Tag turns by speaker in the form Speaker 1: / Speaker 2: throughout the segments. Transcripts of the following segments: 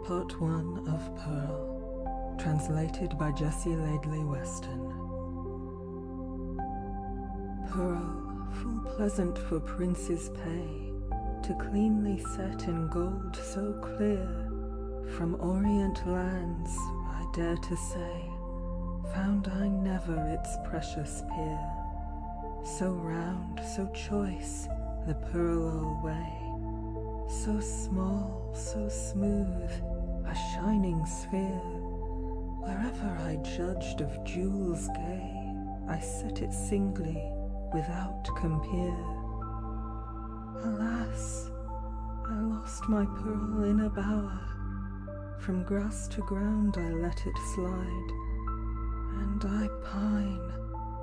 Speaker 1: Part 1 of Pearl, translated by Jessie Weston. Pearl, full pleasant for prince's pay, to cleanly set in gold so clear, from Orient lands, I dare to say, found I never its precious peer. So round, so choice, the pearl alway, so small, so smooth, a shining sphere. Wherever I judged of jewels gay, I set it singly, without compare. Alas, I lost my pearl in a bower. From grass to ground I let it slide, and I pine,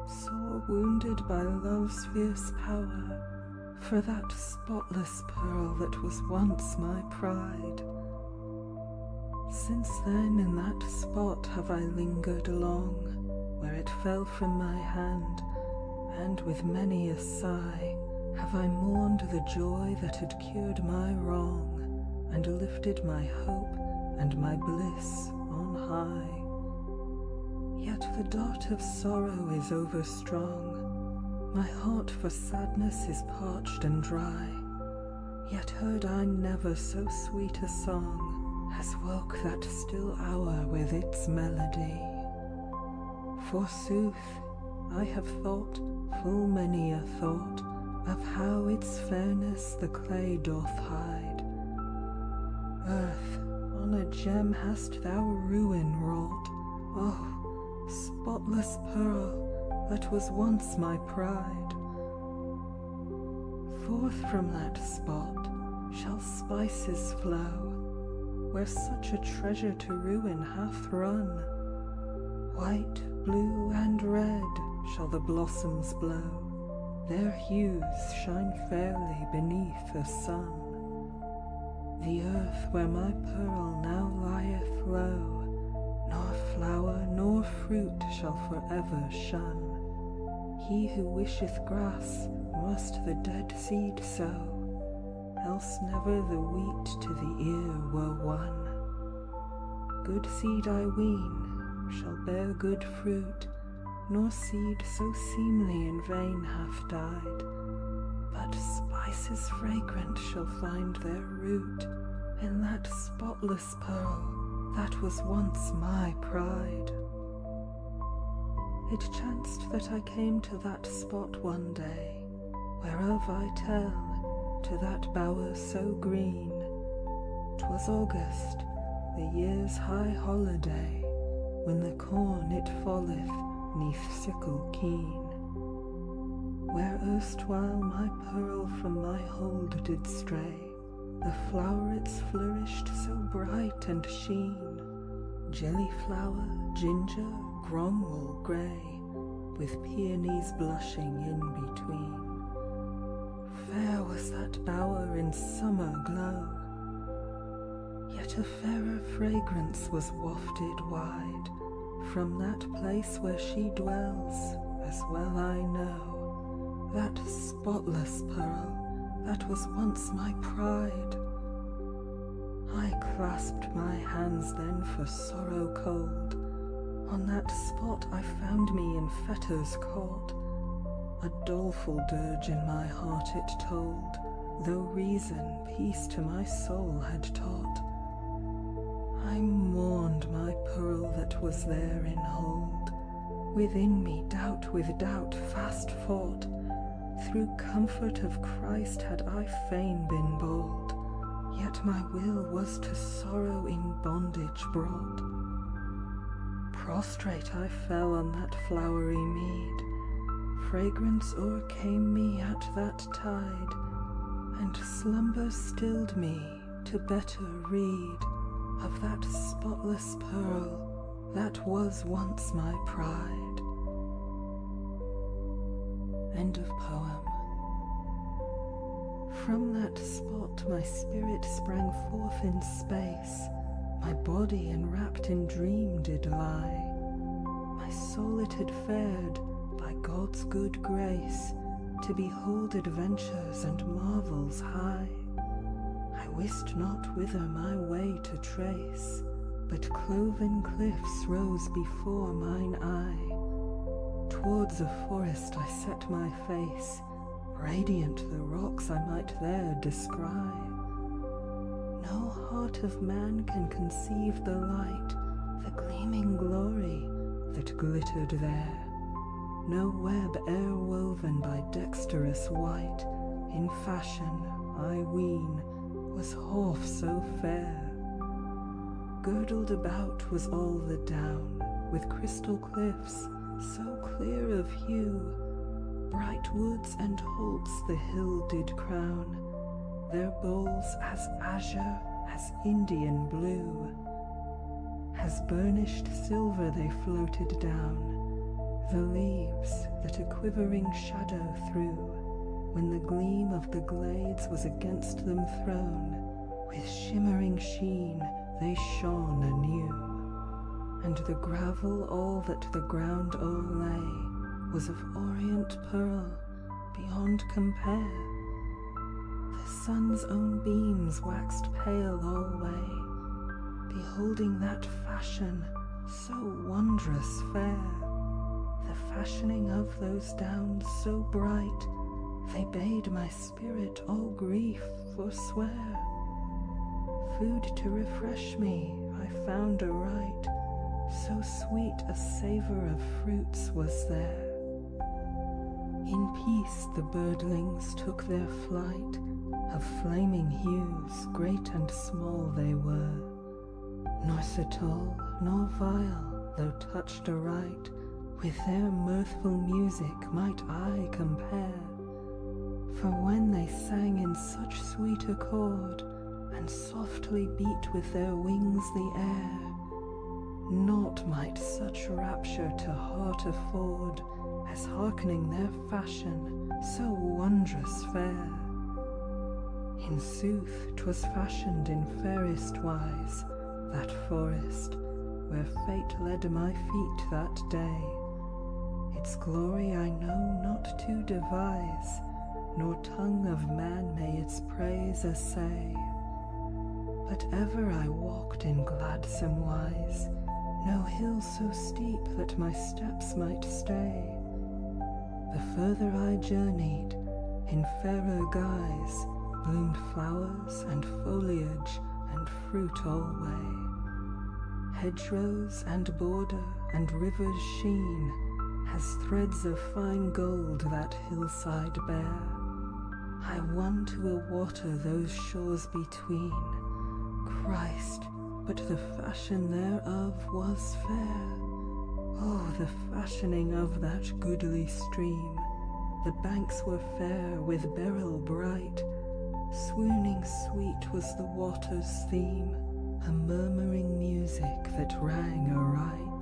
Speaker 1: sore wounded by love's fierce power, for that spotless pearl that was once my pride. Since then in that spot have I lingered long, where it fell from my hand, and with many a sigh have I mourned the joy that had cured my wrong, and lifted my hope and my bliss on high. Yet the dart of sorrow is overstrong, my heart for sadness is parched and dry, yet heard I never so sweet a song as woke that still hour with its melody. Forsooth, I have thought full many a thought of how its fairness the clay doth hide. Earth, on a gem hast thou ruin wrought, oh, spotless pearl, that was once my pride. Forth from that spot shall spices flow, where such a treasure to ruin hath run. White, blue, and red shall the blossoms blow, their hues shine fairly beneath the sun. The earth where my pearl now lieth low, nor flower nor fruit shall forever shun. He who wisheth grass must the dead seed sow, else never the wheat to the ear were won. Good seed I ween shall bear good fruit, nor seed so seemly in vain hath died, but spices fragrant shall find their root in that spotless pearl that was once my pride. It chanced that I came to that spot one day, whereof I tell, to that bower so green. 'Twas August, the year's high holiday, when the corn it falleth 'neath sickle keen. Where erstwhile my pearl from my hold did stray, the flowerets flourished so bright and sheen, jelly-flower, ginger, gromwell grey, with peonies blushing in between. Fair was that bower in summer glow, yet a fairer fragrance was wafted wide from that place where she dwells, as well I know, that spotless pearl that was once my pride. I clasped my hands then for sorrow cold, on that spot I found me in fetters caught. A doleful dirge in my heart it told, though reason peace to my soul had taught. I mourned my pearl that was there in hold, within me doubt with doubt fast fought. Through comfort of Christ had I fain been bold, yet my will was to sorrow in bondage brought. Prostrate I fell on that flowery mead, fragrance o'ercame me at that tide, and slumber stilled me to better read of that spotless pearl that was once my pride. End of poem. From that spot my spirit sprang forth in space, my body enwrapped in dream did lie. My soul it had fared, by God's good grace, to behold adventures and marvels high. I wist not whither my way to trace, but cloven cliffs rose before mine eye. Towards a forest I set my face, radiant the rocks I might there descry. No heart of man can conceive the light, the gleaming glory that glittered there. No web e'er woven by dexterous wight, in fashion, I ween, was half so fair. Girdled about was all the down, with crystal cliffs, so clear of hue. Bright woods and holts the hill did crown, their bowls as azure as Indian blue. As burnished silver they floated down, the leaves that a quivering shadow threw, when the gleam of the glades was against them thrown. With shimmering sheen they shone anew, and the gravel all that the ground o'erlay was of orient pearl beyond compare. The sun's own beams waxed pale alway, beholding that fashion so wondrous fair. The fashioning of those downs so bright, they bade my spirit all grief forswear. Food to refresh me I found aright, so sweet a savour of fruits was there. In peace the birdlings took their flight, of flaming hues, great and small they were, nor subtle nor vile, though touched aright, with their mirthful music might I compare. For when they sang in such sweet accord, and softly beat with their wings the air, naught might such rapture to heart afford, as hearkening their fashion so wondrous fair. In sooth 'twas fashioned in fairest wise, that forest, where fate led my feet that day. Its glory I know not to devise, nor tongue of man may its praise essay. But ever I walked in gladsome wise, no hill so steep that my steps might stay. The further I journeyed, in fairer guise, bloomed flowers and foliage and fruit alway. Hedgerows and border and rivers sheen, as threads of fine gold that hillside bear. I won to a water those shores between. Christ, but the fashion thereof was fair. Oh, the fashioning of that goodly stream! The banks were fair with beryl bright, swooning sweet was the water's theme, a murmuring music that rang aright.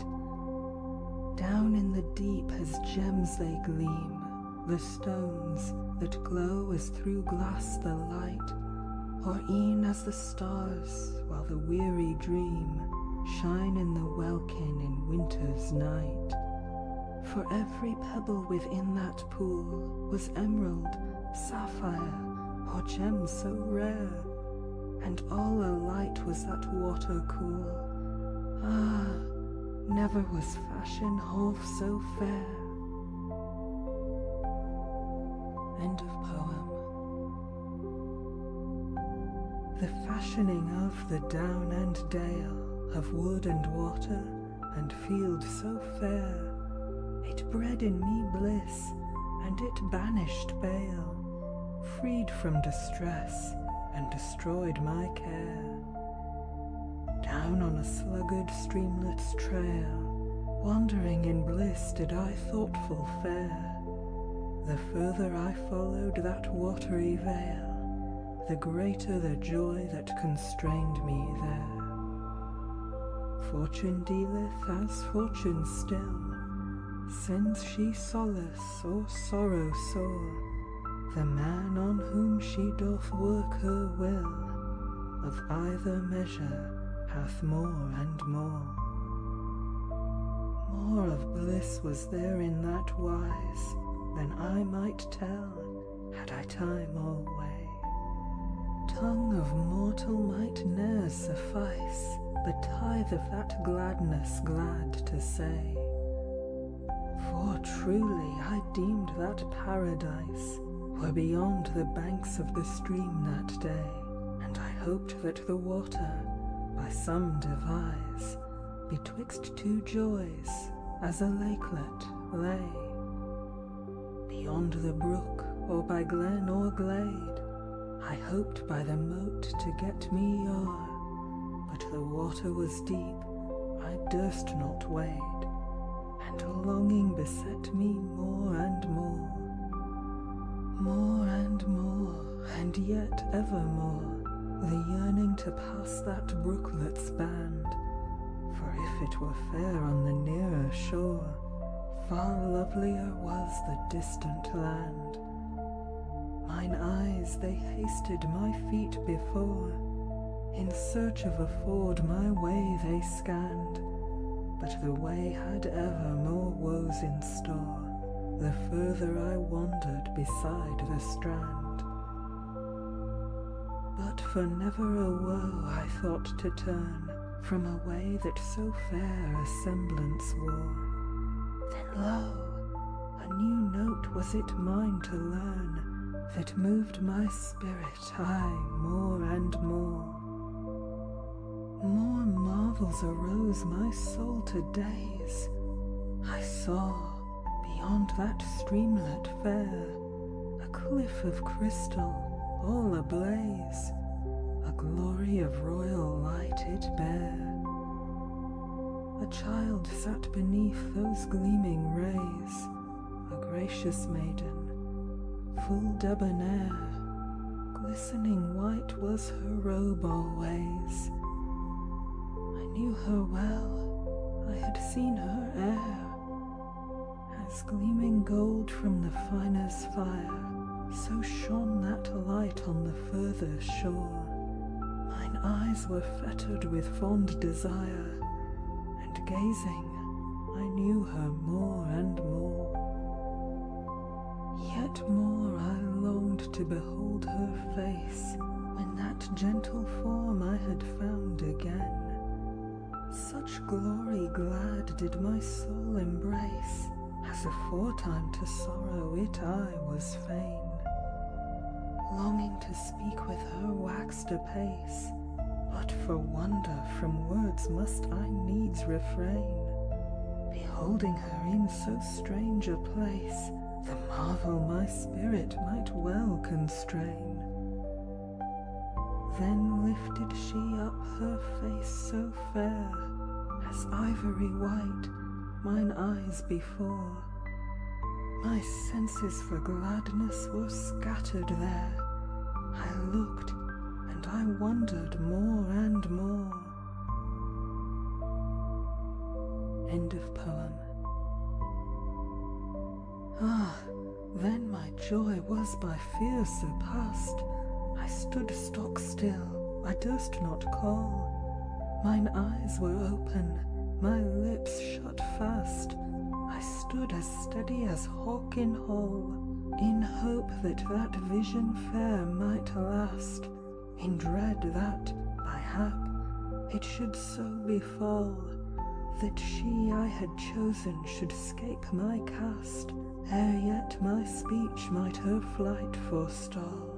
Speaker 1: Down in the deep as gems they gleam, the stones that glow as through glass the light, or e'en as the stars, while the weary dream, shine in the welkin in winter's night. For every pebble within that pool was emerald, sapphire, or gem so rare, and all alike was that water cool. Ah, never was fashion half so fair. End of poem. The fashioning of the down and dale, of wood and water, and field so fair, it bred in me bliss, and it banished bale, freed from distress, and destroyed my care. Down on a sluggard streamlet's trail, wandering in bliss did I thoughtful fare. The further I followed that watery vale, the greater the joy that constrained me there. Fortune dealeth as fortune still, sends she solace or sorrow sore, the man on whom she doth work her will, of either measure hath more and more. More of bliss was there in that wise, than I might tell, had I time alway. tongue of mortal might ne'er suffice the tithe of that gladness glad to say. For truly I deemed that paradise were beyond the banks of the stream that day, and I hoped that the water, by some devise, betwixt two joys as a lakelet lay. Beyond the brook, or by glen or glade, I hoped by the moat to get me o'er, but the water was deep, I durst not wade, and longing beset me more and more. More and more, and yet evermore, the yearning to pass that brooklet's band, for if it were fair on the nearer shore, far lovelier was the distant land. Mine eyes they hasted my feet before, in search of a ford my way they scanned, but the way had ever more woes in store, the further I wandered beside the strand. But for never a woe I thought to turn from a way that so fair a semblance wore. Then lo, a new note was it mine to learn, that moved my spirit, aye, more and more. More marvels arose my soul to daze. I saw, beyond that streamlet fair, a cliff of crystal, all ablaze, a glory of royal light it bare. A child sat beneath those gleaming rays, a gracious maiden, full debonair, glistening white was her robe always. I knew her well, I had seen her ere, as gleaming gold from the finer's fire, so shone that light on the further shore. Mine eyes were fettered with fond desire, and gazing, I knew her more and more. Yet more I longed to behold her face, when that gentle form I had found again. Such glory glad did my soul embrace, as aforetime to sorrow it I was fain. Longing to speak with her waxed apace, but for wonder from words must I needs refrain. Beholding her in so strange a place, the marvel my spirit might well constrain. Then lifted she up her face so fair, as ivory white, mine eyes before. My senses for gladness were scattered there. I looked, and I wondered more and more. End of poem. Ah, then my joy was by fear surpassed. I stood stock still, I durst not call. Mine eyes were open, my lips shut fast. I stood as steady as hawk in hall, in hope that that vision fair might last, in dread that, by hap, it should so befall, that she I had chosen should scape my cast, ere yet my speech might her flight forestall.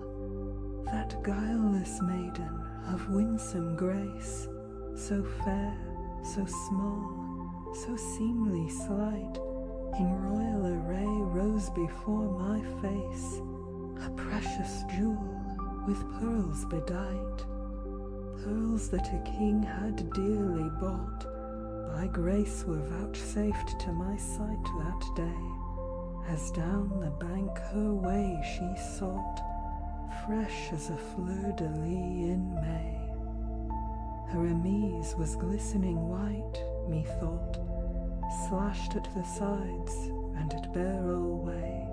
Speaker 1: That guileless maiden of winsome grace, so fair, so small, so seemly slight, in royal array rose before my face, a precious jewel with pearls bedight, pearls that a king had dearly bought, by grace were vouchsafed to my sight that day, as down the bank her way she sought, fresh as a fleur-de-lis in May. Her amize was glistening white, methought, slashed at the sides, and it bare alway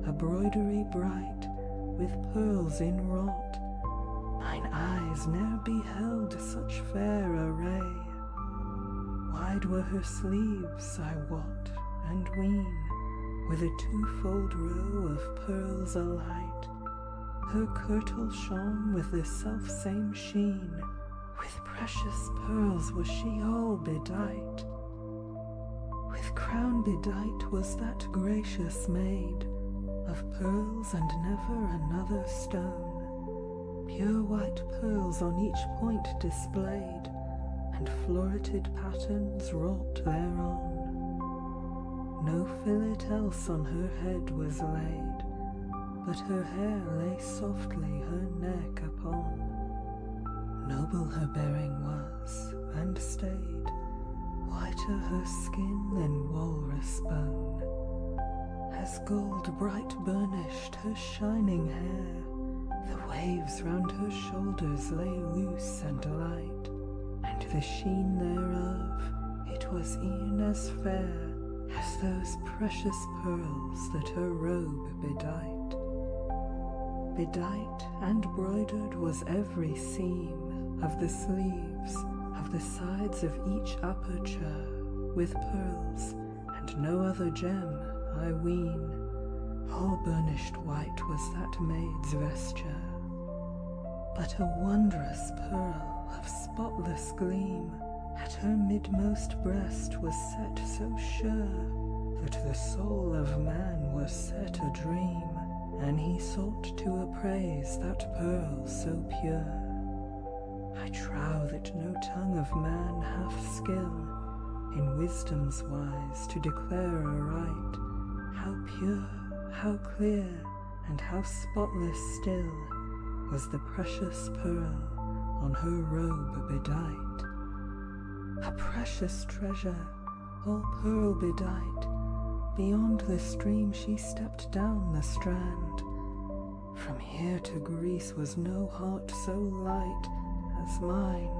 Speaker 1: a broidery bright, with pearls inwrought. Mine eyes ne'er beheld such fair array. Wide were her sleeves, I wot, and ween, with a twofold row of pearls alight. her kirtle shone with the self-same sheen, with precious pearls was she all bedight. With crown bedight was that gracious maid, of pearls and never another stone, pure white pearls on each point displayed, and floreted patterns wrought thereon. No fillet else on her head was laid, but her hair lay softly her neck upon. Noble her bearing was, and stayed, whiter her skin than walrus bone. As gold bright burnished her shining hair, the waves round her shoulders lay loose and light, and the sheen thereof, it was e'en as fair as those precious pearls that her robe bedight. Bedight and broidered was every seam of the sleeves, of the sides of each aperture, with pearls, and no other gem, I ween. All burnished white was that maid's vesture, but a wondrous pearl of spotless gleam at her midmost breast was set so sure, that the soul of man was set adream, and he sought to appraise that pearl so pure. I trow that no tongue of man hath skill in wisdom's wise to declare aright how pure, how clear, and how spotless still was the precious pearl on her robe bedight. A precious treasure, all pearl bedight, beyond the stream she stepped down the strand. From here to Greece was no heart so light as mine,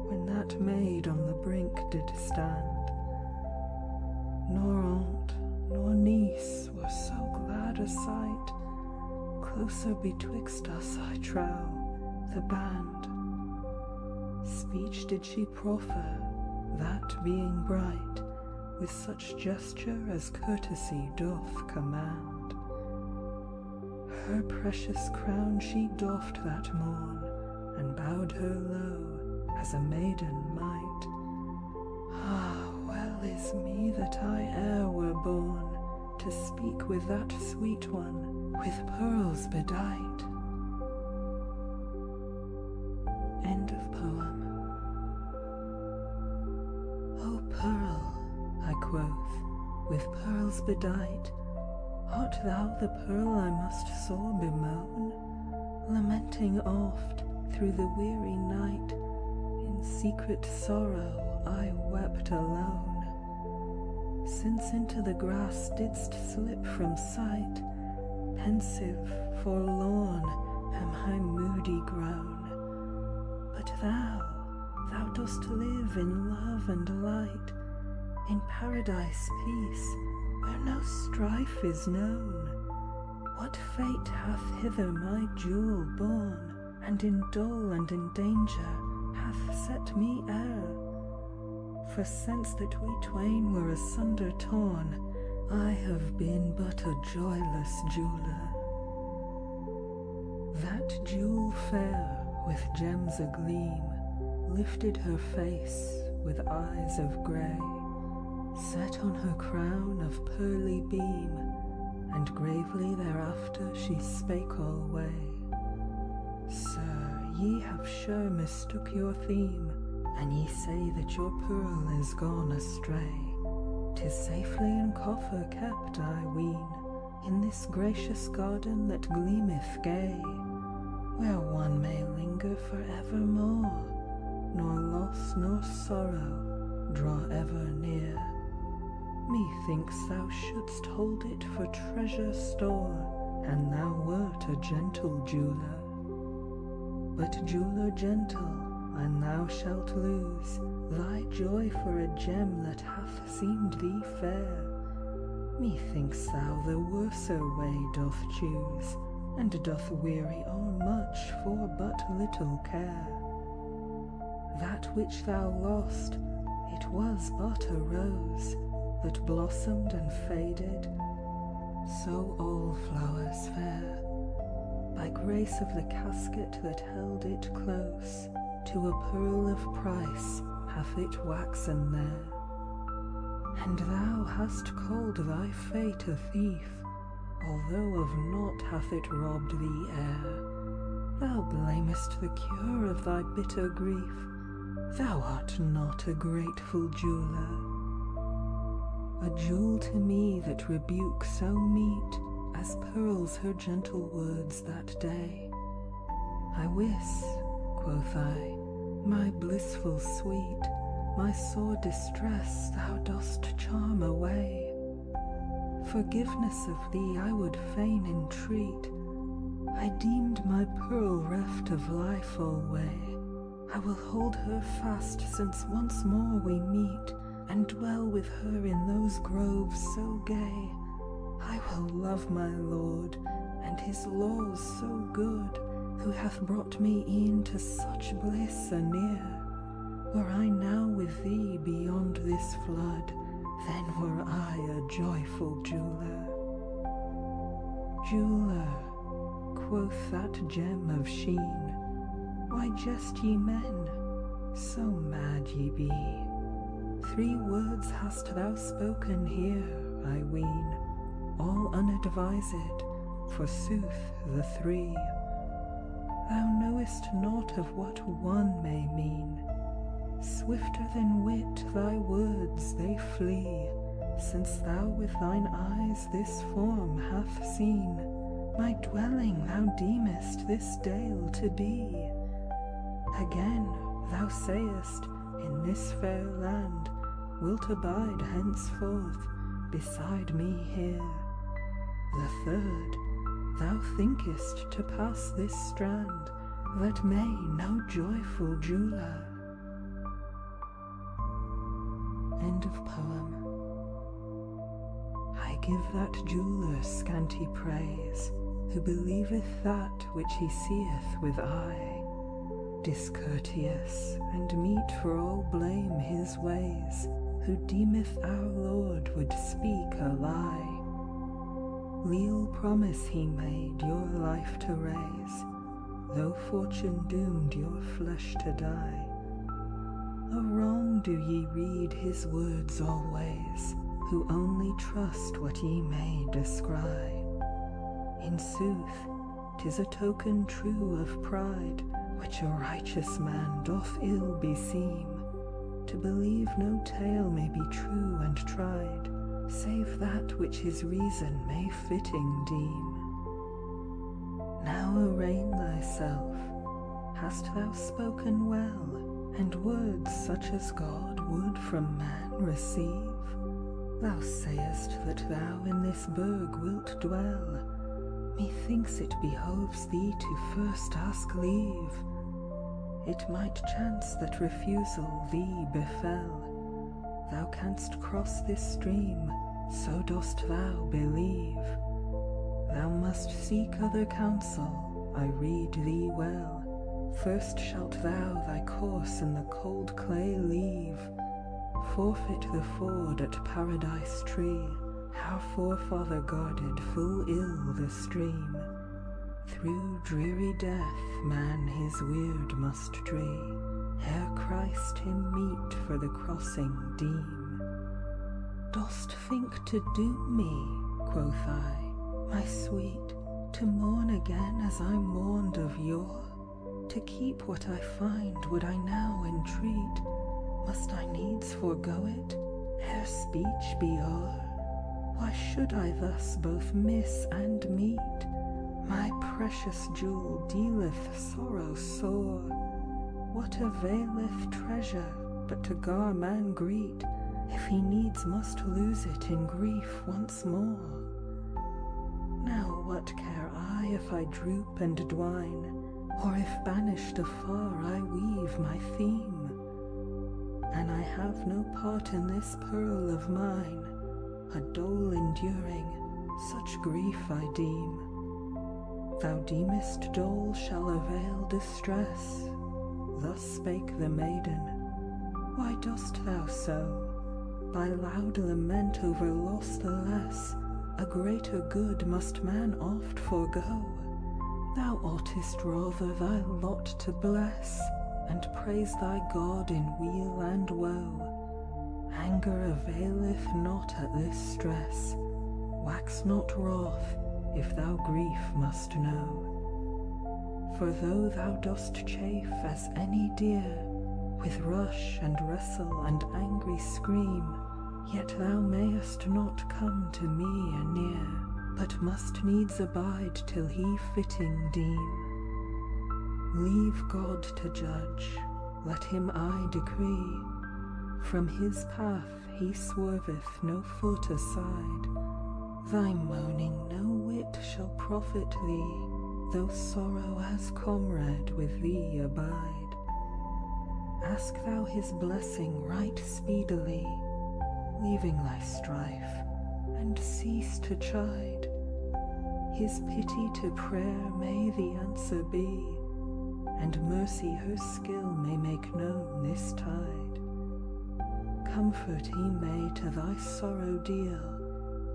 Speaker 1: when that maid on the brink did stand. Nor aunt, nor niece were so glad a sight, closer betwixt us I trow, the band. Speech did she proffer, that being bright, with such gesture as courtesy doth command. Her precious crown she doffed that morn, and bowed her low, as a maiden might. Ah, well is me that I e'er were born, to speak with that sweet one, with pearls bedight. End of poem. O pearl, I quoth, with pearls bedight, art thou the pearl I must sore bemoan? Lamenting oft, through the weary night, in secret sorrow I wept alone. Since into the grass didst slip from sight, pensive, forlorn, am I moody grown. But thou dost live in love and light, in paradise peace, where no strife is known. What fate hath hither my jewel borne, and in dole and in danger hath set me ere? For since that we twain were asunder torn, I have been but a joyless jeweller. That jewel fair, with gems agleam, lifted her face with eyes of grey, set on her crown of pearly beam, and gravely thereafter she spake alway. Sir, ye have sure mistook your theme, and ye say that your pearl is gone astray. 'Tis safely in coffer kept, I ween, in this gracious garden that gleameth gay, where one may linger for evermore, nor loss nor sorrow draw ever near. Methinks thou shouldst hold it for treasure store, and thou wert a gentle jeweller. But jeweller gentle, and thou shalt lose thy joy for a gem that hath seemed thee fair. Methinks thou the worser way doth choose, and doth weary o'er much for but little care. That which thou lost, it was but a rose that blossomed and faded, so all flowers fair, by grace of the casket that held it close, to a pearl of price hath it waxen there. And thou hast called thy fate a thief, although of naught hath it robbed thee ere. Thou blamest the cure of thy bitter grief, thou art not a grateful jeweller. A jewel to me that rebuke so meet, as pearls her gentle words that day. I wis, quoth I, my blissful sweet, my sore distress thou dost charm away. Forgiveness of thee I would fain entreat, I deemed my pearl reft of life alway. I will hold her fast since once more we meet, and dwell with her in those groves so gay. I will love my lord, and his laws so good, who hath brought me e'en to such bliss anear. Were I now with thee beyond this flood, then were I a joyful jeweller. Jeweller, quoth that gem of sheen, why jest ye men, so mad ye be? 3 words hast thou spoken here, I ween, all unadvised, forsooth the 3. Thou knowest naught of what one may mean, swifter than wit thy words they flee, since thou with thine eyes this form hath seen, my dwelling thou deemest this dale to be. Again thou sayest, in this fair land, wilt abide henceforth beside me here. The 3rd, thou thinkest to pass this strand, that may no joyful jeweller. End of poem. I give that jeweller scanty praise, who believeth that which he seeth with eye, discourteous and meet for all blame his ways, who deemeth our Lord would speak a lie. Leal promise he made your life to raise, though fortune doomed your flesh to die. A wrong do ye read his words always, who only trust what ye may descry. In sooth, 'tis a token true of pride, which a righteous man doth ill beseem, to believe no tale may be true and tried, save that which his reason may fitting deem. Now arraign thyself, hast thou spoken well, and words such as God would from man receive? Thou sayest that thou in this burg wilt dwell, methinks it behoves thee to first ask leave. It might chance that refusal thee befell, thou canst cross this stream, so dost thou believe. Thou must seek other counsel, I rede thee well, first shalt thou thy course in the cold clay leave. Forfeit the ford at Paradise Tree, our forefather guarded full ill the stream. Through dreary death man his weird must dree, ere Christ him meet for the crossing deem. Dost think to doom me, quoth I, my sweet, to mourn again as I mourned of yore? To keep what I find would I now entreat, must I needs forego it, ere speech be o'er? Why should I thus both miss and meet? My precious jewel dealeth sorrow sore. What availeth treasure but to gar man greet, if he needs must lose it in grief once more? Now what care I if I droop and dwine, or if banished afar I weave my theme? And I have no part in this pearl of mine, a dole enduring, such grief I deem. Thou deemest dole shall avail distress, thus spake the maiden. Why dost thou so? By loud lament over loss the less, a greater good must man oft forego. Thou oughtest rather thy lot to bless, and praise thy God in weal and woe. Anger availeth not at this stress, wax not wroth, if thou grief must know. For though thou dost chafe as any deer, with rush and wrestle and angry scream, yet thou mayest not come to me anear, but must needs abide till he fitting deem. Leave God to judge, let him I decree, from his path he swerveth no foot aside. Thy moaning no whit shall profit thee, though sorrow as comrade with thee abide. Ask thou his blessing right speedily, leaving thy strife, and cease to chide. His pity to prayer may the answer be, and mercy her skill may make known this tide. Comfort he may to thy sorrow deal,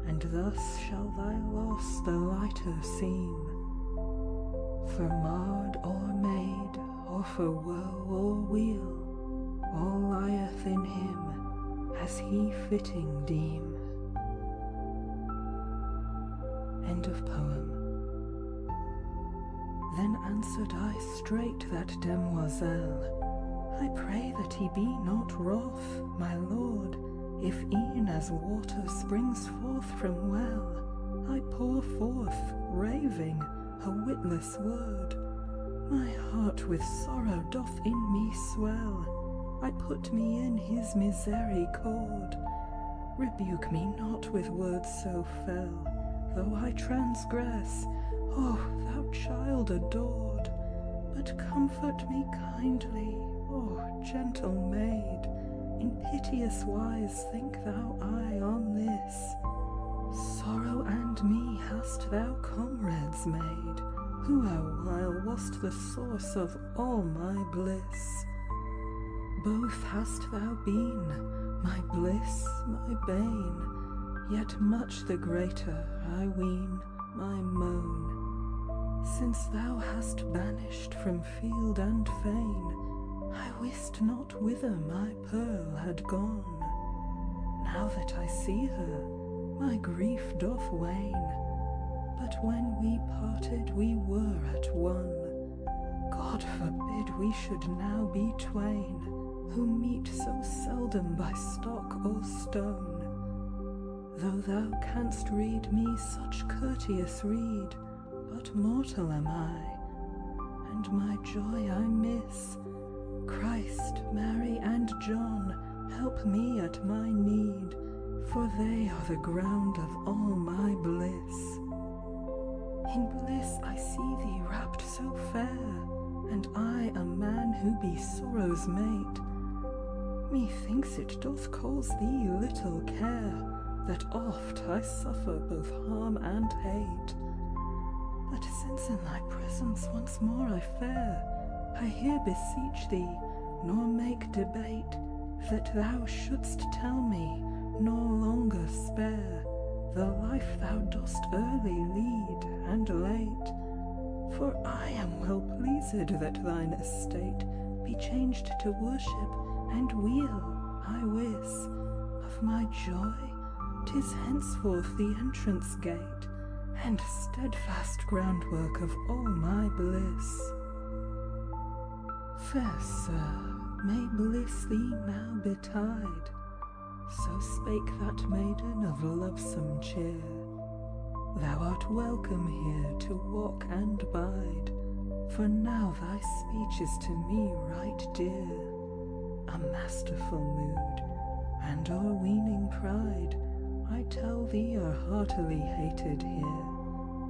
Speaker 1: and thus shall thy loss the lighter seem. For marred or made, or for woe or weal, all lieth in him, as he fitting deem. End of poem. Then answered I straight that demoiselle, I pray that he be not wroth, my lord, if e'en as water springs forth from well, I pour forth, raving, a witless word. My heart with sorrow doth in me swell, I put me in his misericorde. Rebuke me not with words so fell, though I transgress, oh, thou child adored, but comfort me kindly, oh, gentle maid, in piteous wise think thou I on this. Sorrow and me hast thou comrades made, who erewhile wast the source of all my bliss. Both hast thou been, my bliss, my bane, yet much the greater, I ween, my moan. Since thou hast banished from field and fane, I wist not whither my pearl had gone. Now that I see her, my grief doth wane, but when we parted we were at one. God forbid we should now be twain, who meet so seldom by stock or stone. Though thou canst read me such courteous rede, but mortal am I, and my joy I miss. Christ, Mary, and John, help me at my need, for they are the ground of all my bliss. In bliss I see thee wrapped so fair, and I a man who be sorrow's mate. Methinks it doth cause thee little care, that oft I suffer both harm and hate. But since in thy presence once more I fare, I here beseech thee, nor make debate, that thou shouldst tell me, nor longer spare, the life thou dost early lead and late. For I am well pleased that thine estate be changed to worship and weal, I wis. Of my joy, 'tis henceforth the entrance gate, and steadfast groundwork of all my bliss. Fair sir, may bliss thee now betide, so spake that maiden of lovesome cheer. Thou art welcome here to walk and bide, for now thy speech is to me right dear. A masterful mood, and o'erweening pride, I tell thee are heartily hated here.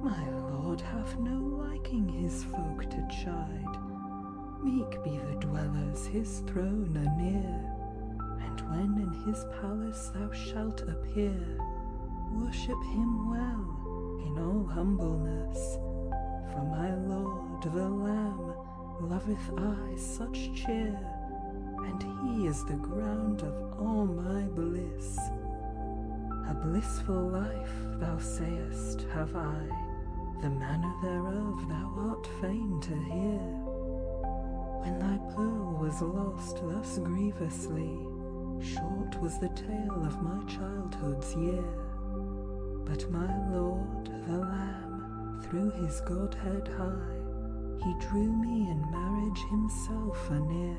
Speaker 1: My lord hath no liking his folk to chide. Meek be the dwellers his throne anear, and when in his palace thou shalt appear, worship him well in all humbleness. For my lord the Lamb loveth I such cheer, and he is the ground of all my bliss. A blissful life, thou sayest, have I, the manner thereof thou art fain to hear. When thy pearl was lost thus grievously, short was the tale of my childhood's year. But my Lord, the Lamb, through his Godhead high, he drew me in marriage himself anear.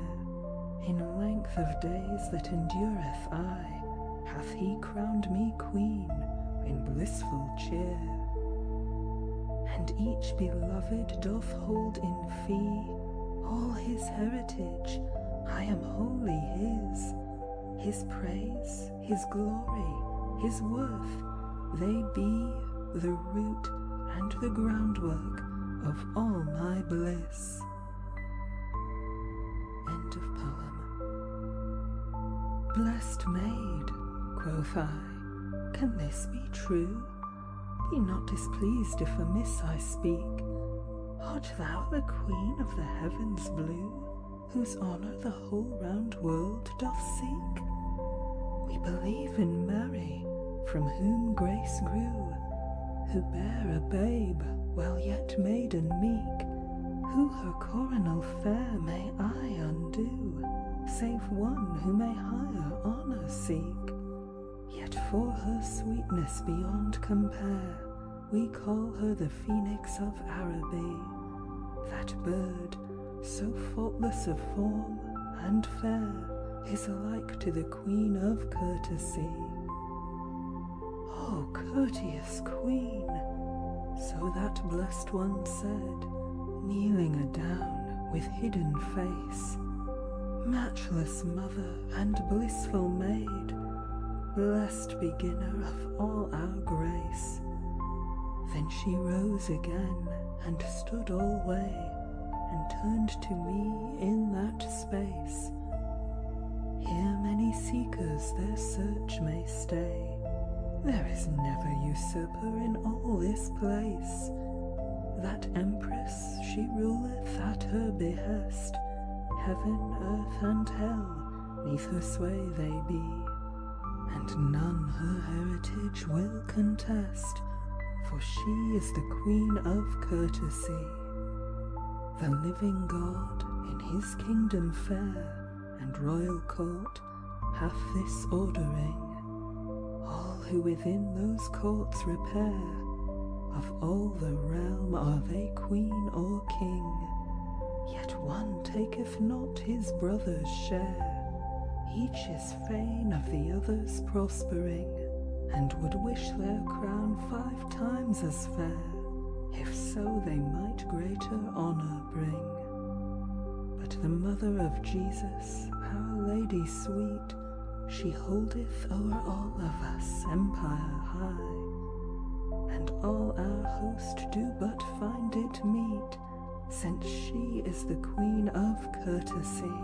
Speaker 1: In length of days that endureth aye, hath he crowned me queen in blissful cheer. And each beloved doth hold in fee all his heritage, I am wholly his. His praise, his glory, his worth, they be the root and the groundwork of all my bliss. End of poem. Blessed maid, quoth I, can this be true? Be not displeased if amiss I speak. Art thou the queen of the heavens blue, whose honour the whole round world doth seek? We believe in Mary, from whom grace grew, who bare a babe, while yet maiden meek, who her coronal fair may I undo, save one who may higher honour seek. Yet for her sweetness beyond compare, we call her the Phoenix of Araby, that bird, so faultless of form and fair, is alike to the Queen of Courtesy. O courteous Queen, so that blessed one said, kneeling adown with hidden face, matchless mother and blissful maid, blessed beginner of all our grace. Then she rose again and stood alway, and turned to me in that space. Here many seekers their search may stay, there is never usurper in all this place. That empress she ruleth at her behest, heaven, earth, and hell, neath her sway they be, and none her heritage will contest, for she is the Queen of Courtesy. The living God in his kingdom fair and royal court hath this ordering. All who within those courts repair, of all the realm are they queen or king, yet one taketh not his brother's share. Each is fain of the other's prospering, and would wish their crown 5 times as fair, if so they might greater honour bring. But the mother of Jesus, our Lady sweet, she holdeth o'er all of us empire high, and all our host do but find it meet, since she is the Queen of Courtesy.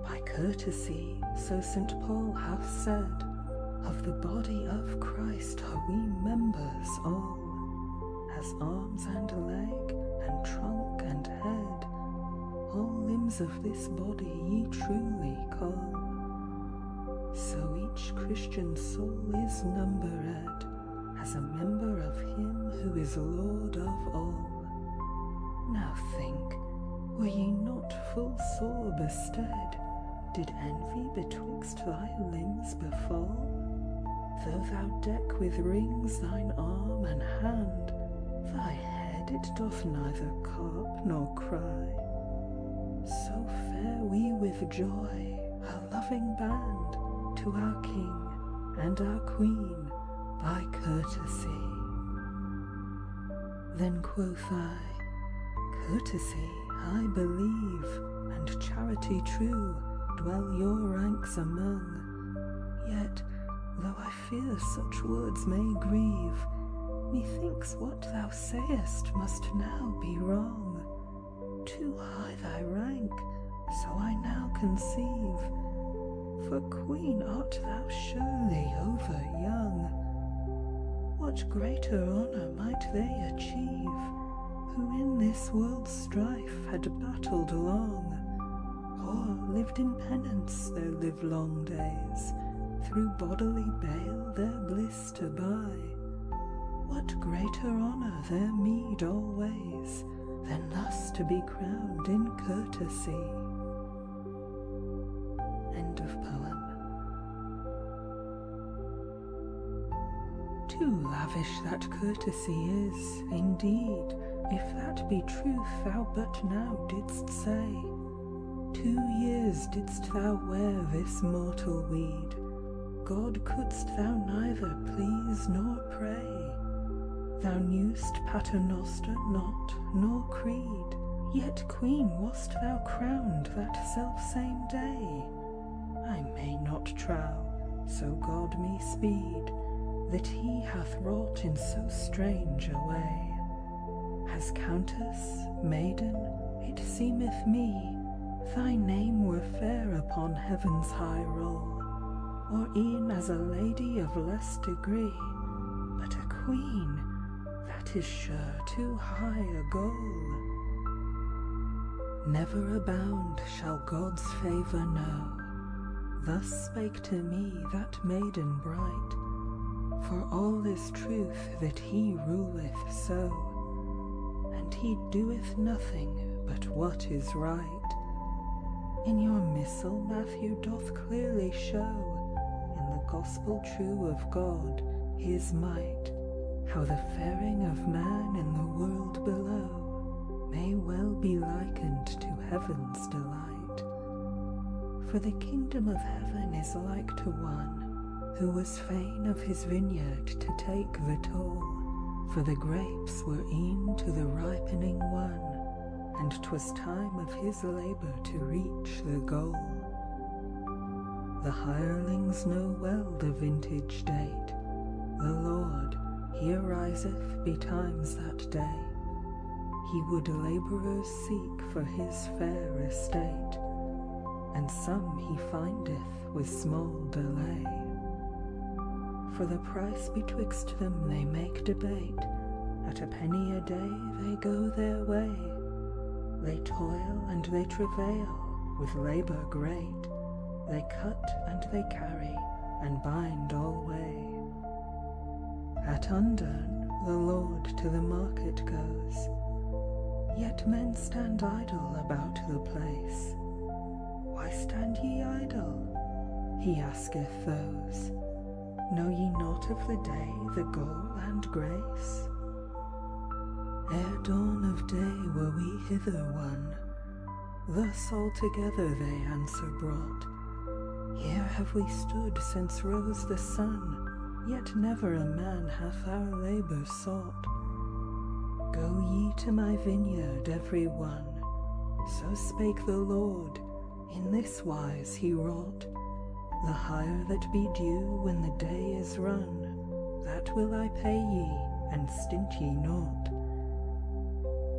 Speaker 1: By courtesy, so St. Paul hath said, of the body of Christ are we members all, as arms and leg, and trunk and head, all limbs of this body ye truly call. So each Christian soul is numbered, as a member of him who is Lord of all. Now think, were ye not full sore bestead, did envy betwixt thy limbs befall? Though thou deck with rings thine arm and hand, thy head it doth neither carp nor cry. So fare we with joy, a loving band, to our King and our Queen by courtesy. Then quoth I, courtesy I believe, and charity true dwell your ranks among. Yet, though I fear such words may grieve, methinks what thou sayest must now be wrong. Too high thy rank, so I now conceive, for queen art thou surely over young. What greater honour might they achieve, who in this world's strife had battled long, or lived in penance their livelong days, through bodily bale their bliss to buy? What greater honour their meed always than thus to be crowned in courtesy? End of poem. Too lavish that courtesy is, indeed, if that be truth thou but now didst say. 2 years didst thou wear this mortal weed, God couldst thou neither please nor pray. Thou knew'st paternoster not, nor creed, yet queen wast thou crowned that self-same day. I may not trow, so God me speed, that he hath wrought in so strange a way. As countess, maiden, it seemeth me, thy name were fair upon heaven's high roll, or e'en as a lady of less degree, but a queen, that is sure too high a goal. Never a bound shall God's favour know, thus spake to me that maiden bright, for all is truth that he ruleth so, and he doeth nothing but what is right. In your missal Matthew doth clearly show, in the gospel true of God, his might, how the faring of man in the world below may well be likened to heaven's delight. For the kingdom of heaven is like to one who was fain of his vineyard to take the toll, for the grapes were e'en to the ripening one, and 'twas time of his labour to reach the goal. The hirelings know well the vintage date, the Lord, he ariseth betimes that day, he would labourers seek for his fair estate, and some he findeth with small delay. For the price betwixt them they make debate, at a penny a day they go their way, they toil and they travail with labour great, they cut and they carry and bind alway. At undone the Lord to the market goes, yet men stand idle about the place. Why stand ye idle? He asketh those. Know ye not of the day, the goal and grace? Ere dawn of day were we hither won, thus all together they answer brought. Here have we stood since rose the sun, yet never a man hath our labour sought. Go ye to my vineyard every one, so spake the Lord, in this wise he wrought. The hire that be due when the day is run, that will I pay ye, and stint ye not.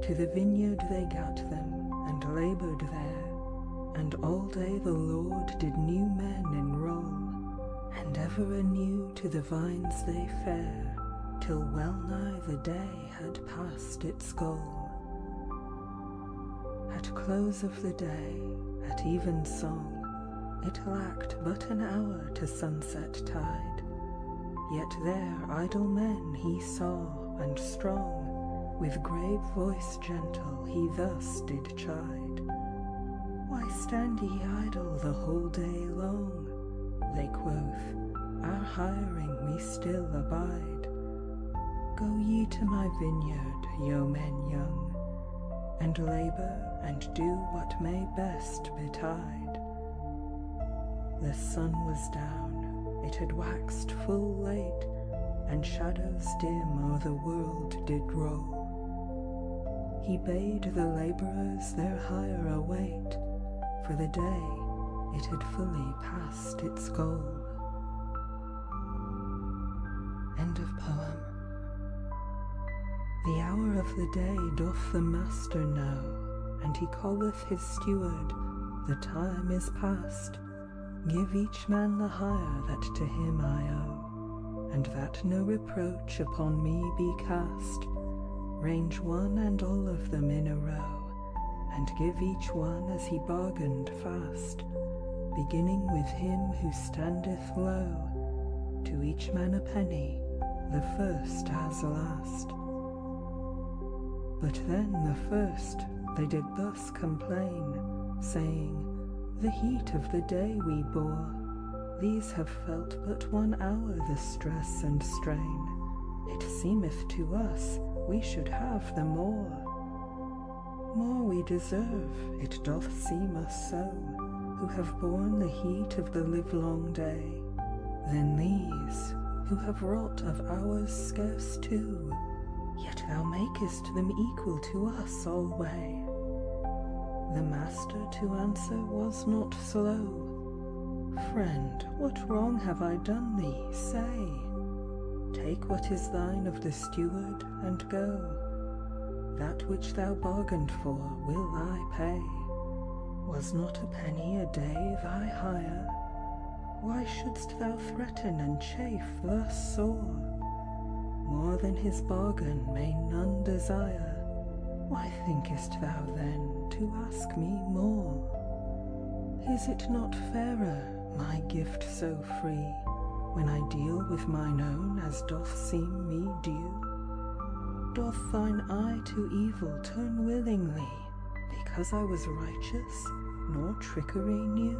Speaker 1: To the vineyard they gat them, and laboured there, and all day the Lord did new men enroll, and ever anew to the vines they fare, till well nigh the day had passed its goal. At close of the day, at evensong, it lacked but an hour to sunset tide, yet there idle men he saw, and strong, with grave voice gentle he thus did chide. Why stand ye idle the whole day long? They quoth, our hiring we still abide. Go ye to my vineyard, yeomen young, and labour and do what may best betide. The sun was down, it had waxed full late, and shadows dim o'er the world did roll. He bade the labourers their hire await, for the day it had fully passed its goal. End of poem. The hour of the day doth the master know, and he calleth his steward, the time is past. Give each man the hire that to him I owe, and that no reproach upon me be cast. Range one and all of them in a row, and give each one as he bargained fast, beginning with him who standeth low. To each man a penny, the first as last. But then the first they did thus complain, saying, The heat of the day we bore, these have felt but 1 hour the stress and strain. It seemeth to us we should have the more. More we deserve, it doth seem us so, who have borne the heat of the livelong day, than these, who have wrought of hours scarce 2, yet thou makest them equal to us alway. The master to answer was not slow, Friend, what wrong have I done thee, say? Take what is thine of the steward, and go. That which thou bargained for will I pay. Was not a penny a day thy hire? Why shouldst thou threaten and chafe thus sore? More than his bargain may none desire. Why thinkest thou then to ask me more? Is it not fairer, my gift so free, when I deal with mine own as doth seem me due? Doth thine eye to evil turn willingly, because I was righteous, nor trickery knew?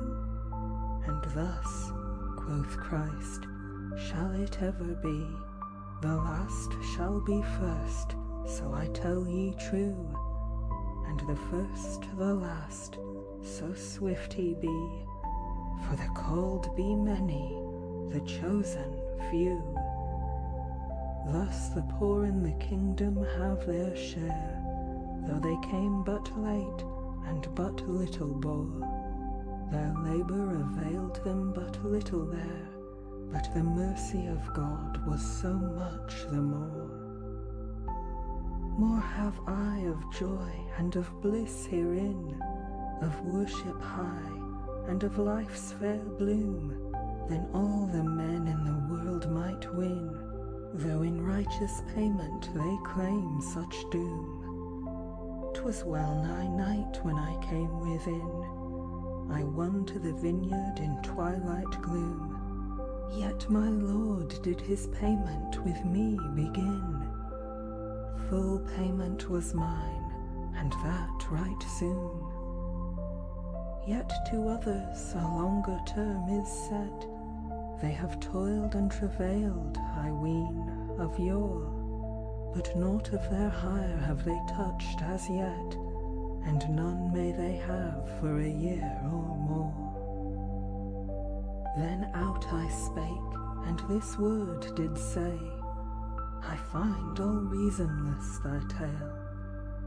Speaker 1: And thus, quoth Christ, shall it ever be, the last shall be first, so I tell ye true, and the first the last, so swift he be, for the called be many, the chosen few. Thus the poor in the kingdom have their share, though they came but late and but little bore. Their labour availed them but little there, but the mercy of God was so much the more. More have I of joy and of bliss herein, of worship high, and of life's fair bloom, than all the men in the world might win, though in righteous payment they claim such doom. 'Twas well nigh night when I came within, I won to the vineyard in twilight gloom, yet my Lord did his payment with me begin. Full payment was mine, and that right soon. Yet to others a longer term is set, they have toiled and travailed, I ween, of yore, but naught of their hire have they touched as yet, and none may they have for a year or more. Then out I spake, and this word did say, I find all reasonless thy tale.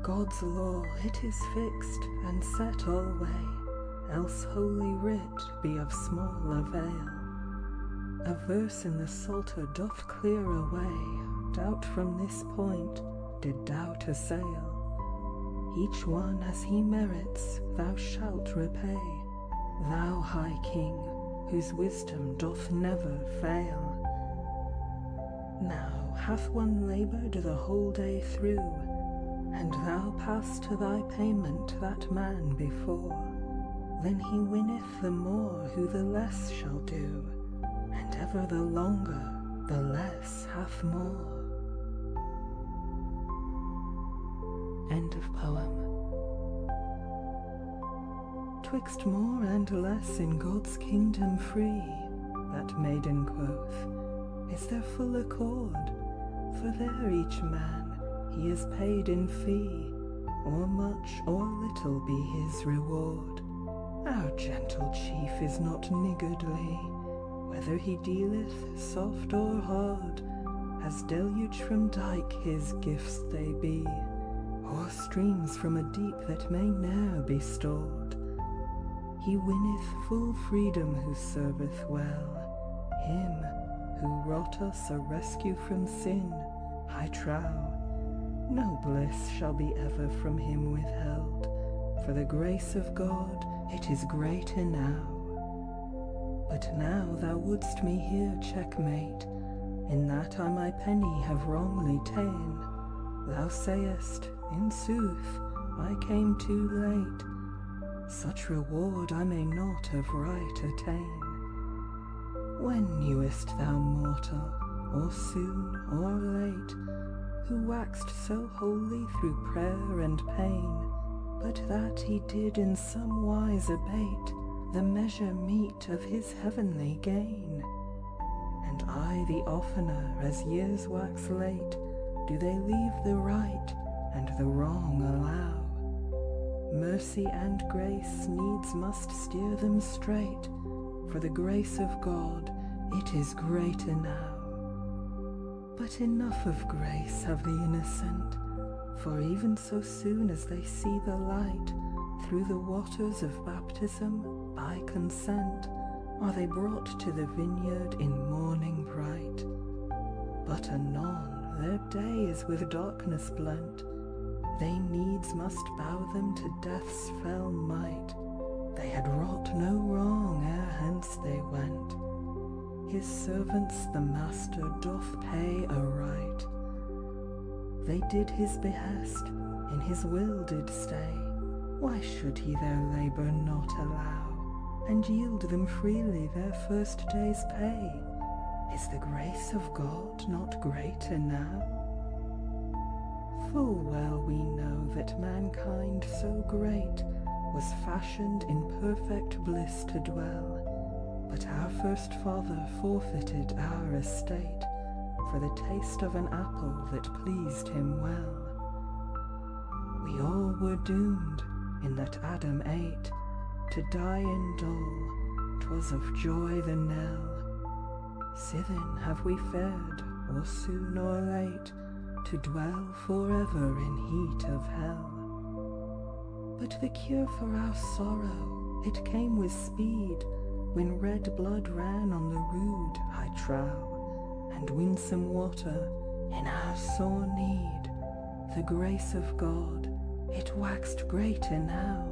Speaker 1: God's law it is fixed and set alway, else holy writ be of small avail. A verse in the Psalter doth clear away doubt from this point, did doubt assail. Each one as he merits thou shalt repay, thou high King, whose wisdom doth never fail. Now hath one laboured the whole day through, and thou pass to thy payment that man before, then he winneth the more who the less shall do, and ever the longer the less hath more. End of poem. Twixt more and less in God's kingdom free, that maiden quoth, is there full accord, for there each man he is paid in fee, or much or little be his reward. Our gentle chief is not niggardly, whether he dealeth soft or hard, as deluge from dike his gifts they be, or streams from a deep that may ne'er be stored. He winneth full freedom who serveth well, him who wrought us a rescue from sin, I trow. No bliss shall be ever from him withheld, for the grace of God it is great enow. But now thou wouldst me here checkmate, in that I my penny have wrongly ta'en. Thou sayest, in sooth, I came too late, such reward I may not of right attain. When knewest thou, mortal, or soon or late, who waxed so holy through prayer and pain, but that he did in some wise abate the measure meet of his heavenly gain. And I the oftener, as years wax late, do they leave the right and the wrong allow. Mercy and grace needs must steer them straight, for the grace of God, it is greater now. But enough of grace have the innocent, for even so soon as they see the light, through the waters of baptism, by consent, are they brought to the vineyard in morning bright. But anon their day is with darkness blent, they needs must bow them to death's fell might. They had wrought no wrong ere hence they went, his servants the master doth pay aright. They did his behest, in his will did stay, why should he their labour not allow, and yield them freely their first day's pay? Is the grace of God not greater now? Full well we know that mankind so great was fashioned in perfect bliss to dwell, but our first father forfeited our estate for the taste of an apple that pleased him well. We all were doomed, in that Adam ate, to die in dole, 'twas of joy the knell. Sithen have we fared, or soon or late, to dwell forever in heat of hell. But the cure for our sorrow, it came with speed, when red blood ran on the rood, I trow, and winsome water in our sore need. The grace of God, it waxed greater now.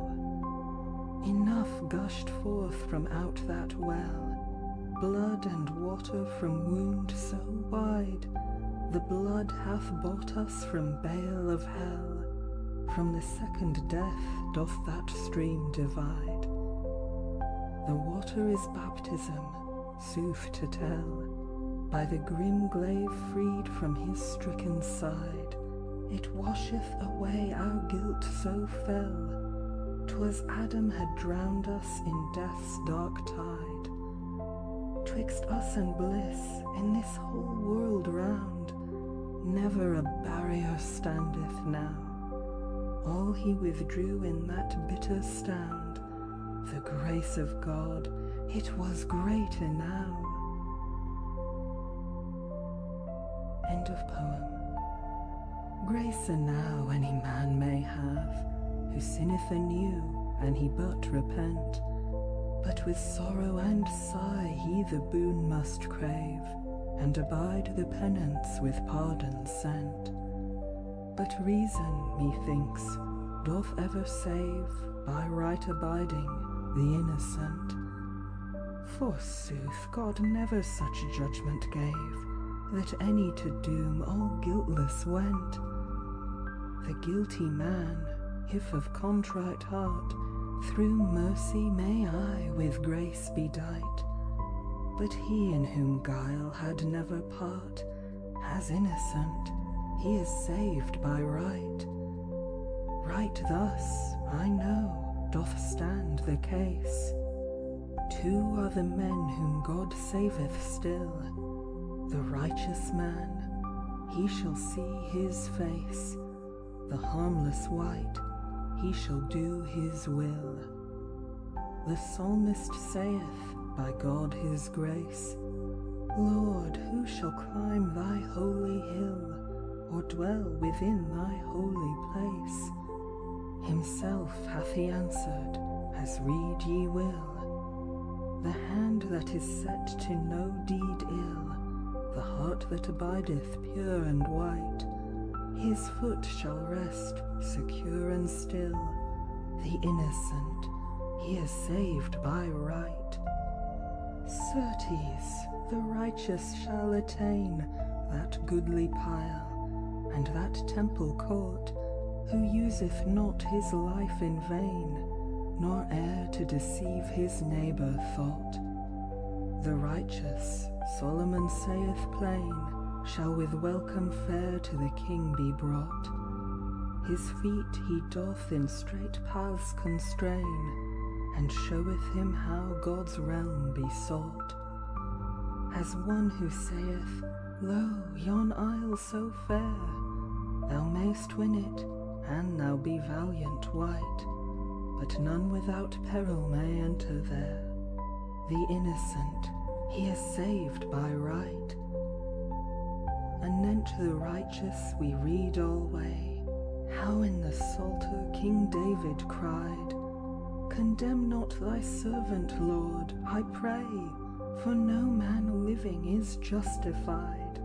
Speaker 1: Enough gushed forth from out that well, blood and water from wound so wide. The blood hath bought us from bale of hell, from the second death doth that stream divide. The water is baptism, sooth to tell, by the grim glaive freed from his stricken side. It washeth away our guilt so fell, 'twas Adam had drowned us in death's dark tide. Twixt us and bliss in this whole world round, never a barrier standeth now. All he withdrew in that bitter stand, the grace of God, it was greater now. End of poem. Grace enow any man may have, who sinneth anew, an he but repent, but with sorrow and sigh he the boon must crave, and abide the penance with pardon sent. But reason, methinks, doth ever save, by right abiding, the innocent. Forsooth, God never such judgment gave, that any to doom all guiltless went. The guilty man, if of contrite heart, through mercy may I with grace be dight. But he in whom guile had never part, as innocent, he is saved by right. Right thus, I know, doth stand the case. Two are the men whom God saveth still. The righteous man, he shall see his face. The harmless wight, he shall do his will. The psalmist saith, by God his grace, Lord, who shall climb thy holy hill, or dwell within thy holy place? Himself hath he answered, as read ye will. The hand that is set to no deed ill, the heart that abideth pure and white, his foot shall rest secure and still. The innocent, he is saved by right. Certes, the righteous shall attain that goodly pile, and that temple court, who useth not his life in vain, nor e'er to deceive his neighbour thought. The righteous, Solomon saith plain, shall with welcome fair to the king be brought. His feet he doth in straight paths constrain, and showeth him how God's realm be sought. As one who saith, Lo, yon isle so fair, thou mayst win it, and thou be valiant wight, but none without peril may enter there. The innocent he is saved by right. Anent the righteous we read alway, how in the Psalter King David cried, Condemn not thy servant, Lord, I pray, for no man living is justified.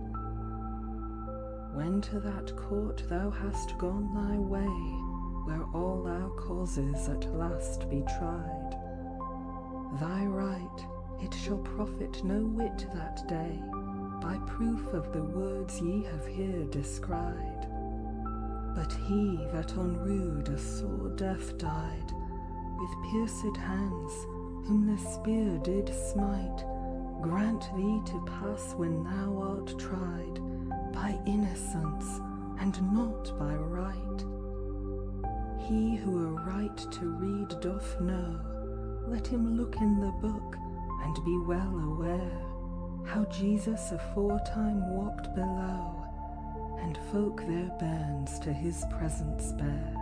Speaker 1: When to that court thou hast gone thy way, where all our causes at last be tried, thy right, it shall profit no whit that day, by proof of the words ye have here descried. But he that on rude a sore death died, with pierced hands, whom the spear did smite, grant thee to pass when thou art tried, by innocence, and not by right. He who a right to read doth know, let him look in the book, and be well aware, how Jesus aforetime walked below, and folk their bairns to his presence bare.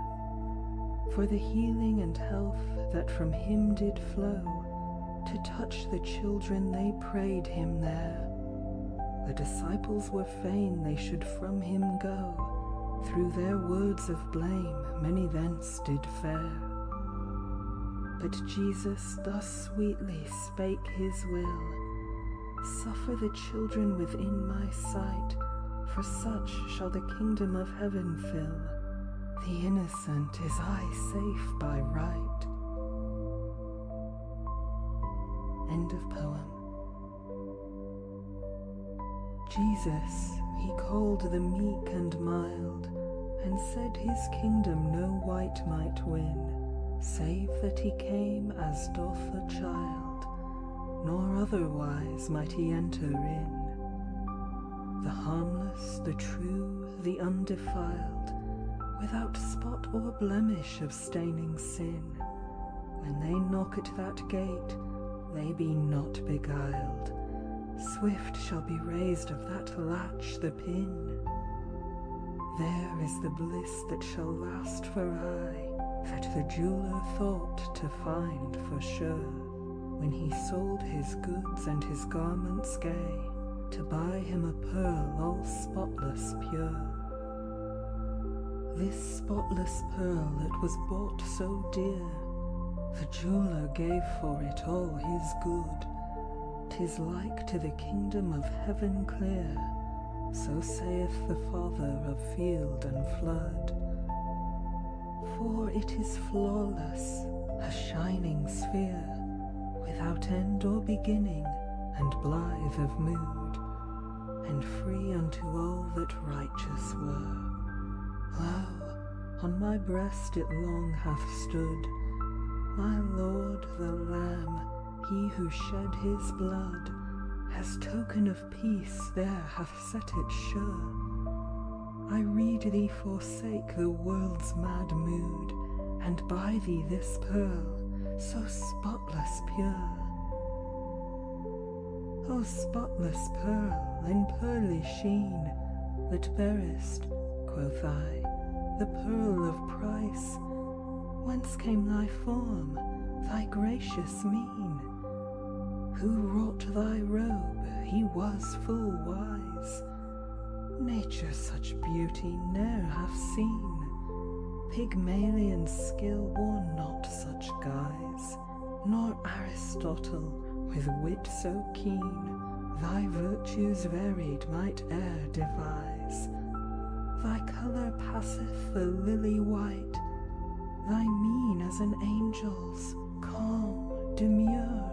Speaker 1: For the healing and health that from him did flow, to touch the children they prayed him there. The disciples were fain they should from him go, through their words of blame many thence did fare. But Jesus thus sweetly spake his will, Suffer the children within my sight, for such shall the kingdom of heaven fill. The innocent is I safe by right. End of poem. Jesus he called the meek and mild, and said his kingdom no wight might win, save that he came as doth a child, nor otherwise might he enter in. The harmless, the true, the undefiled, without spot or blemish of staining sin, when they knock at that gate, they be not beguiled. Swift shall be raised of that latch the pin. There is the bliss that shall last for aye, that the jeweller thought to find for sure, when he sold his goods and his garments gay, to buy him a pearl all spotless pure. This spotless pearl that was bought so dear, the jeweller gave for it all his good. 'Tis like to the kingdom of heaven clear, so saith the Father of field and flood. For it is flawless, a shining sphere, without end or beginning, and blithe of mood, and free unto all that righteous were. Lo, on my breast it long hath stood, my Lord the Lamb, he who shed his blood, as token of peace there hath set it sure. I read thee forsake the world's mad mood, and buy thee this pearl, so spotless pure. O spotless pearl, in pearly sheen, that bearest, quoth I, the pearl of price, whence came thy form, thy gracious mien? Who wrought thy robe, he was full wise. Nature such beauty ne'er hath seen, Pygmalion skill wore not such guise, nor Aristotle, with wit so keen, thy virtues varied might e'er devise. Thy colour passeth the lily white, thy mien as an angel's, calm, demure.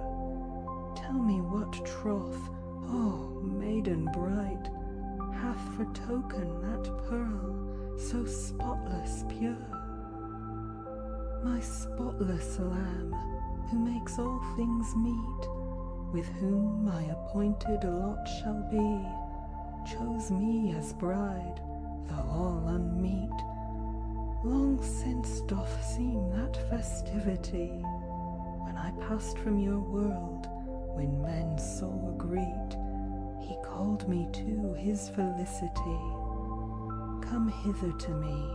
Speaker 1: Tell me what troth, O maiden bright, hath for token that pearl so spotless pure? My spotless Lamb, who makes all things meet, with whom my appointed lot shall be, chose me as bride, though all unmeet. Long since doth seem that festivity, when I passed from your world, when men sore greet, he called me to his felicity. Come hither to me,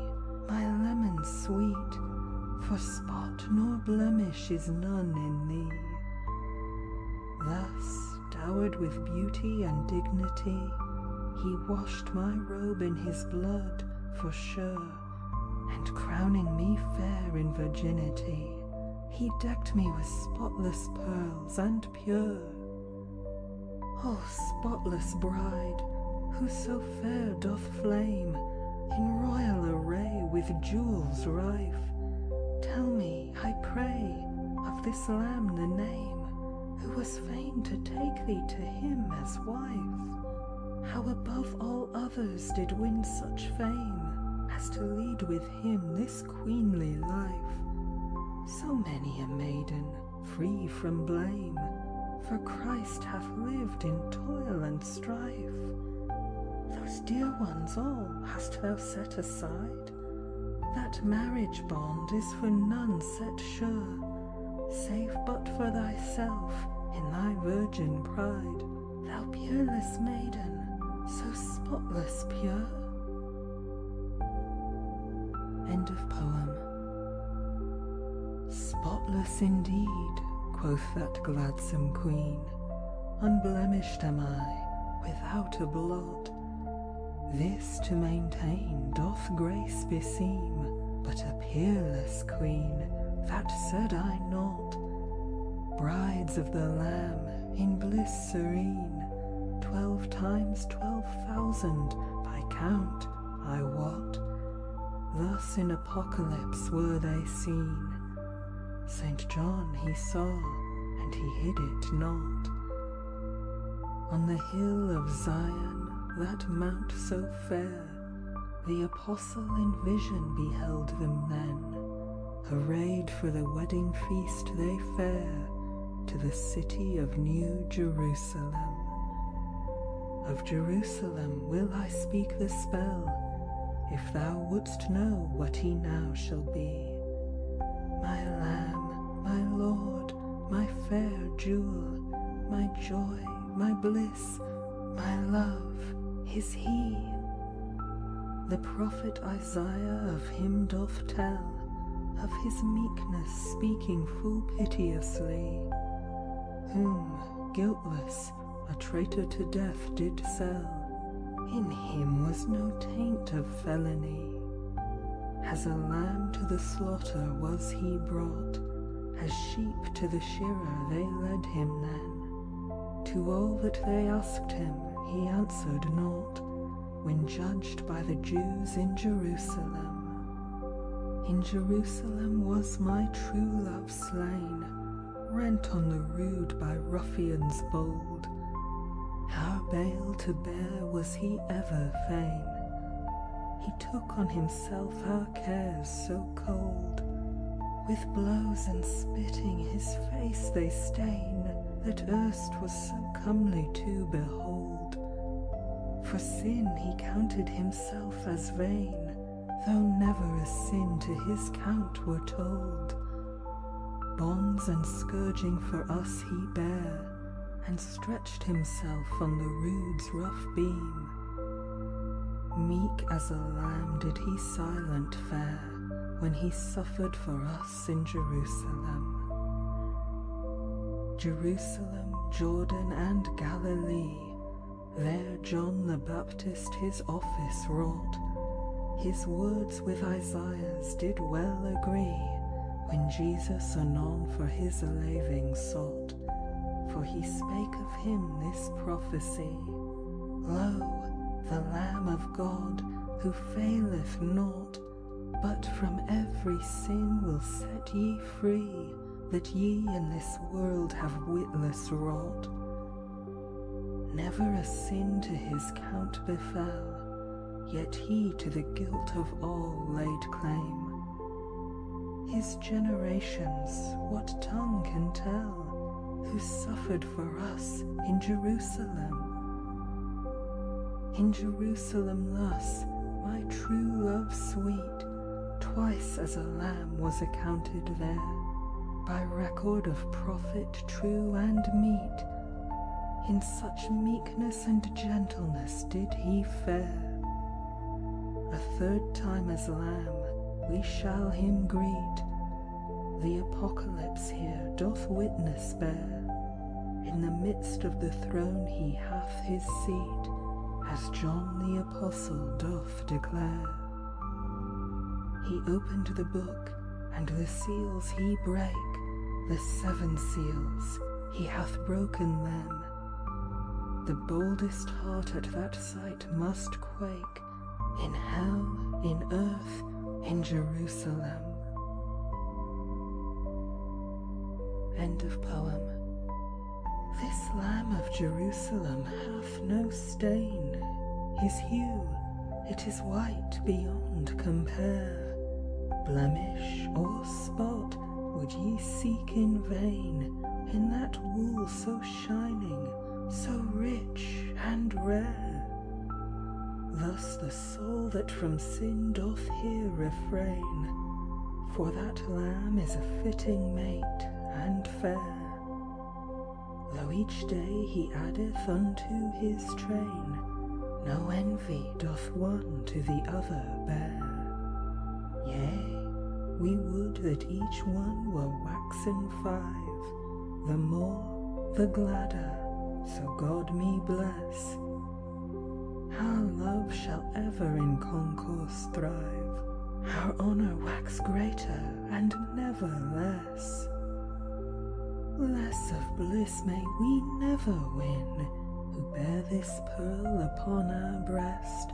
Speaker 1: my lemon sweet, for spot nor blemish is none in thee. Thus, dowered with beauty and dignity, he washed my robe in his blood for sure, and crowning me fair in virginity, he decked me with spotless pearls and pure. O spotless bride, who so fair doth flame, in royal array with jewels rife, tell me, I pray, of this Lamb the name, who was fain to take thee to him as wife, how above all others did win such fame, as to lead with him this queenly life. So many a maiden, free from blame, for Christ hath lived in toil and strife. Those dear ones all hast thou set aside, that marriage bond is for none set sure, save but for thyself in thy virgin pride, thou peerless maiden, so spotless pure. End of poem. Spotless indeed, quoth that gladsome queen, unblemished am I, without a blot. This to maintain doth grace beseem, but a peerless queen, that said I not. Brides of the Lamb, in bliss serene, 12 times 12,000 by count, I wot. Thus in Apocalypse were they seen. Saint John he saw, and he hid it not. On the hill of Zion, that mount so fair, the apostle in vision beheld them then. Arrayed for the wedding feast they fare, to the city of New Jerusalem. Of Jerusalem will I speak the spell, if thou wouldst know what he now shall be. My Lamb, my Lord, my fair jewel, my joy, my bliss, my love, is he. The prophet Isaiah of him doth tell, of his meekness speaking full piteously, whom, guiltless, a traitor to death did sell. In him was no taint of felony. As a lamb to the slaughter was he brought, as sheep to the shearer they led him then. To all that they asked him he answered naught, when judged by the Jews in Jerusalem. In Jerusalem was my true love slain, rent on the rood by ruffians bold. Our bale to bear was he ever fain, he took on himself our cares so cold. With blows and spitting his face they stain, that erst was so comely to behold. For sin he counted himself as vain, though never a sin to his count were told. Bonds and scourging for us he bare, and stretched himself on the rood's rough beam. Meek as a lamb did he silent fare, when he suffered for us in Jerusalem. Jerusalem, Jordan, and Galilee, there John the Baptist his office wrought. His words with Isaiah's did well agree, when Jesus anon for his laving sought. For he spake of him this prophecy, Lo, the Lamb of God, who faileth not, but from every sin will set ye free, that ye in this world have witless wrought. Never a sin to his count befell, yet he to the guilt of all laid claim. His generations what tongue can tell? who suffered for us in Jerusalem. In Jerusalem thus my true love sweet, twice as a lamb was accounted there, by record of prophet true and meet. In such meekness and gentleness did he fare. A third time as lamb we shall him greet. The apocalypse here doth witness bear. In the midst of the throne he hath his seat, as John the Apostle doth declare. He opened the book, and the seals he brake, the 7 seals, he hath broken them. The boldest heart at that sight must quake, in hell, in earth, in Jerusalem. End of poem. This Lamb of Jerusalem hath no stain. His hue, it is white beyond compare. Blemish or spot would ye seek in vain, in that wool so shining, so rich and rare. Thus the soul that from sin doth here refrain, for that Lamb is a fitting mate and fair. Though each day he addeth unto his train, no envy doth one to the other bear. Yea, we would that each one were waxen 5, the more, the gladder, so God me bless. Our love shall ever in concourse thrive, our honour wax greater and never less. Less of bliss may we never win, who bear this pearl upon our breast,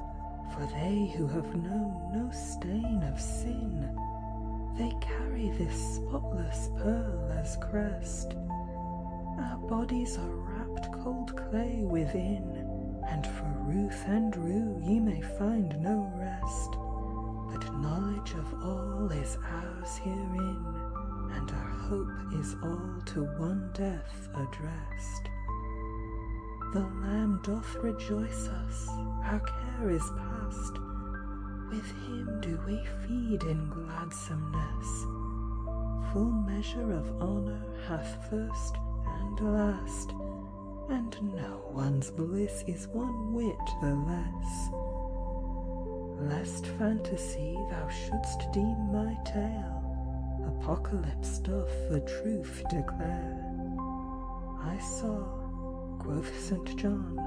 Speaker 1: for they who have known no stain of sin, they carry this spotless pearl as crest. Our bodies are wrapped cold clay within, and for ruth and rue ye may find no rest, but knowledge of all is ours herein, and our hope is all to one death addressed. The Lamb doth rejoice us, our care is past, with him do we feed in gladsomeness. Full measure of honour hath first and last, and no one's bliss is one whit the less. Lest fantasy thou shouldst deem my tale, Apocalypse doth the truth declare. I saw, quoth St. John,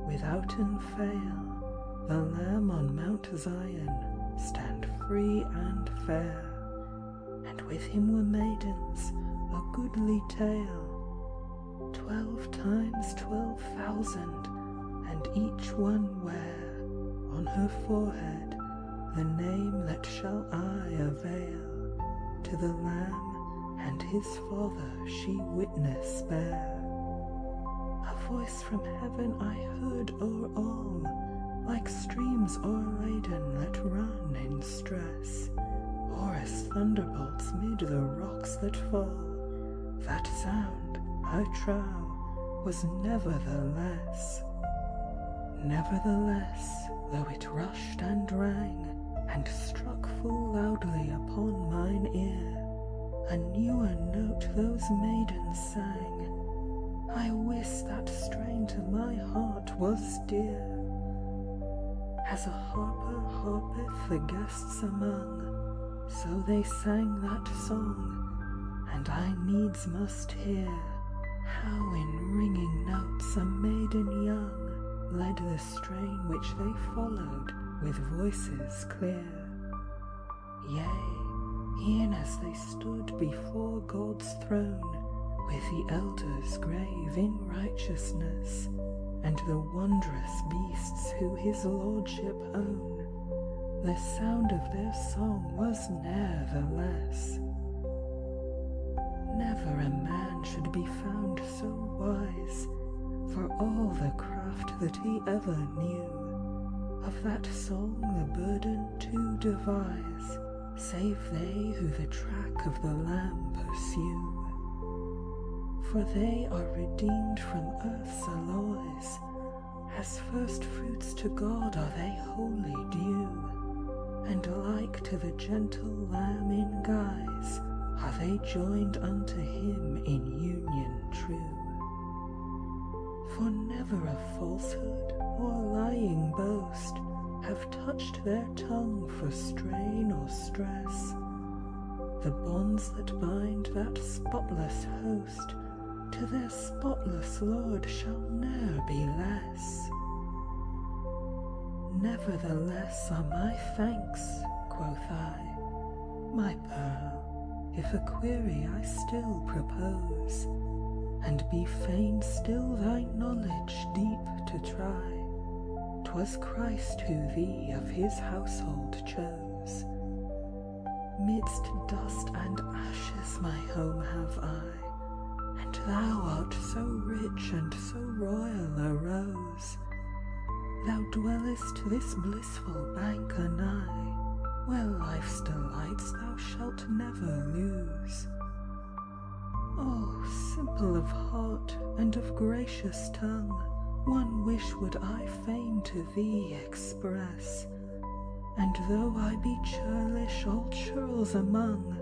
Speaker 1: withouten fail, the Lamb on Mount Zion stand free and fair, and with him were maidens, a goodly tale, 12 times 12,000, and each one wear on her forehead the name that shall I avail. To the Lamb and his Father she witness bear. A voice from heaven I heard o'er all, like streams o'erladen that run in stress, or as thunderbolts mid the rocks that fall. That sound, I trow, was nevertheless. Nevertheless, though it rushed and rang, and struck full loudly upon mine ear, a newer note those maidens sang. I wis that strain to my heart was dear. As a harper harpeth the guests among, so they sang that song, and I needs must hear how in ringing notes a maiden young led the strain which they followed with voices clear. Yea, e'en as they stood before God's throne, with the elders grave in righteousness, and the wondrous beasts who his lordship own, the sound of their song was ne'er the less. Never a man should be found so wise, for all the craft that he ever knew, of that song the burden to devise, save they who the track of the Lamb pursue. For they are redeemed from earth's alloys, as first fruits to God are they wholly due, and like to the gentle lamb in guise are they joined unto him in union true. For never a falsehood or lying boast have touched their tongue for strain or stress. The bonds that bind that spotless host to their spotless Lord shall ne'er be less. Nevertheless are my thanks, quoth I, my pearl, if a query I still propose, and be fain still thy knowledge deep to try. 'Twas Christ who thee of his household chose. Midst dust and ashes my home have I, and thou art so rich and so royal a rose. Thou dwellest this blissful bank anigh, where life's delights thou shalt never lose. Oh, simple of heart and of gracious tongue, one wish would I fain to thee express, and though I be churlish all churls among,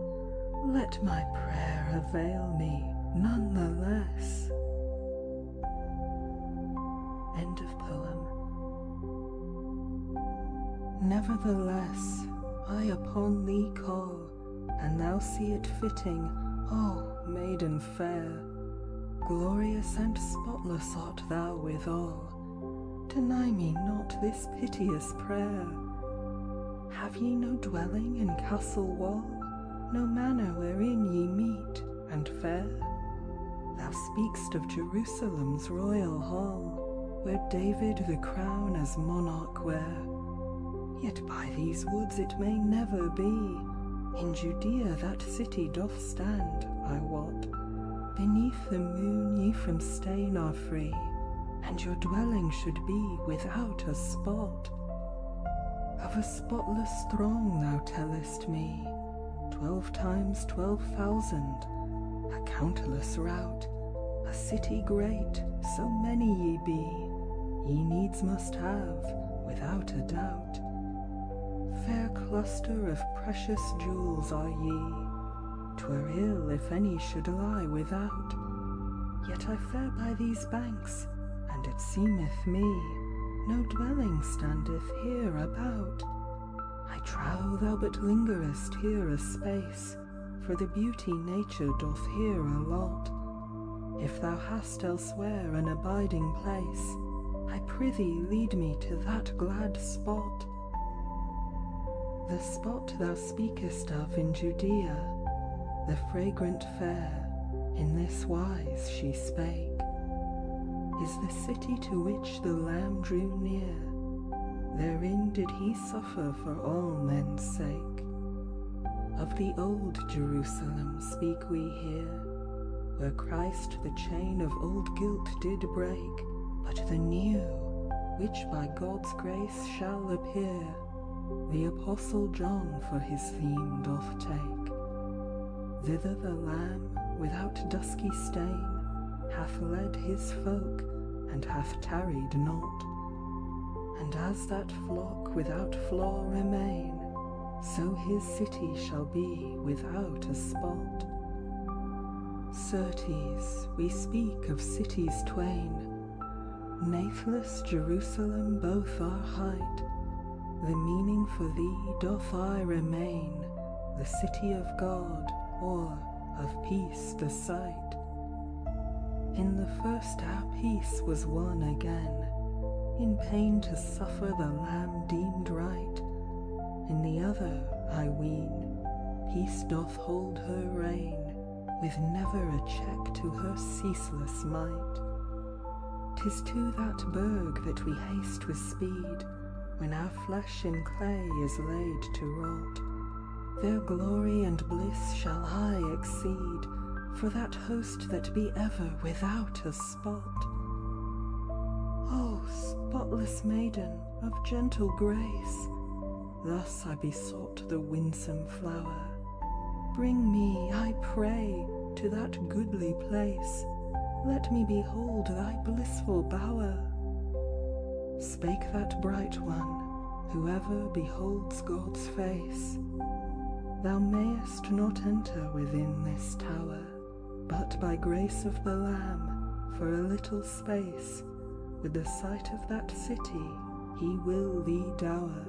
Speaker 1: let my prayer avail me none the less. End of poem. Nevertheless, I upon thee call, and thou see it fitting, O maiden fair, glorious and spotless art thou withal, deny me not this piteous prayer. Have ye no dwelling in castle wall, no manor wherein ye meet and fare? Thou speak'st of Jerusalem's royal hall, where David the crown as monarch wear. Yet by these woods it may never be. In Judea that city doth stand, I wot. Beneath the moon ye from stain are free, and your dwelling should be without a spot. Of a spotless throng thou tellest me, 12 times 12,000, a countless rout, a city great, so many ye be, ye needs must have, without a doubt. Fair cluster of precious jewels are ye, 'twere ill if any should lie without. Yet I fare by these banks, and it seemeth me, no dwelling standeth here about. I trow thou but lingerest here a space, for the beauty nature doth here allot. If thou hast elsewhere an abiding place, I prithee lead me to that glad spot. The spot thou speakest of in Judea, the fragrant fair, in this wise she spake, is the city to which the Lamb drew near. Therein did he suffer for all men's sake. Of the old Jerusalem speak we here, where Christ the chain of old guilt did break, but the new, which by God's grace shall appear, the Apostle John for his theme doth take. Thither the Lamb, without dusky stain, hath led his folk, and hath tarried not. And as that flock without flaw remain, so his city shall be without a spot. Certes, we speak of cities twain, nathless Jerusalem both are height. The meaning for thee doth aye remain, the city of God, or of peace the sight. In the first our peace was won again, in pain to suffer the Lamb deemed right. In the other, I ween, peace doth hold her reign, with never a check to her ceaseless might. 'Tis to that burg that we haste with speed, when our flesh in clay is laid to rot. Their glory and bliss shall I exceed, for that host that be ever without a spot. O spotless maiden of gentle grace, thus I besought the winsome flower, bring me, I pray, to that goodly place, let me behold thy blissful bower. Spake that bright one, whoever beholds God's face, thou mayest not enter within this tower, but by grace of the Lamb, for a little space, with the sight of that city he will thee dower.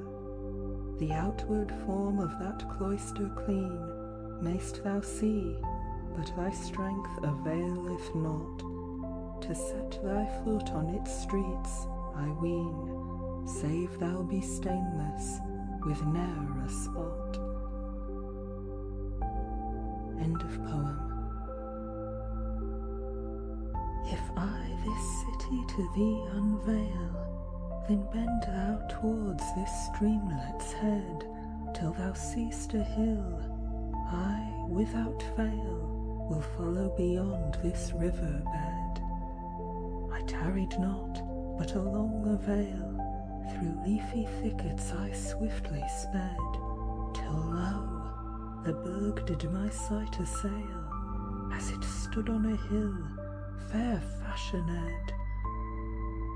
Speaker 1: The outward form of that cloister clean mayst thou see, but thy strength availeth not. To set thy foot on its streets, I ween, save thou be stainless, with ne'er a spot. End of poem. If I this city to thee unveil, then bend thou towards this streamlet's head, till thou seest a hill. I, without fail, will follow beyond this river bed. I tarried not, but along the vale, through leafy thickets I swiftly sped, till lo, the burg did my sight assail, as it stood on a hill, fair fashioned.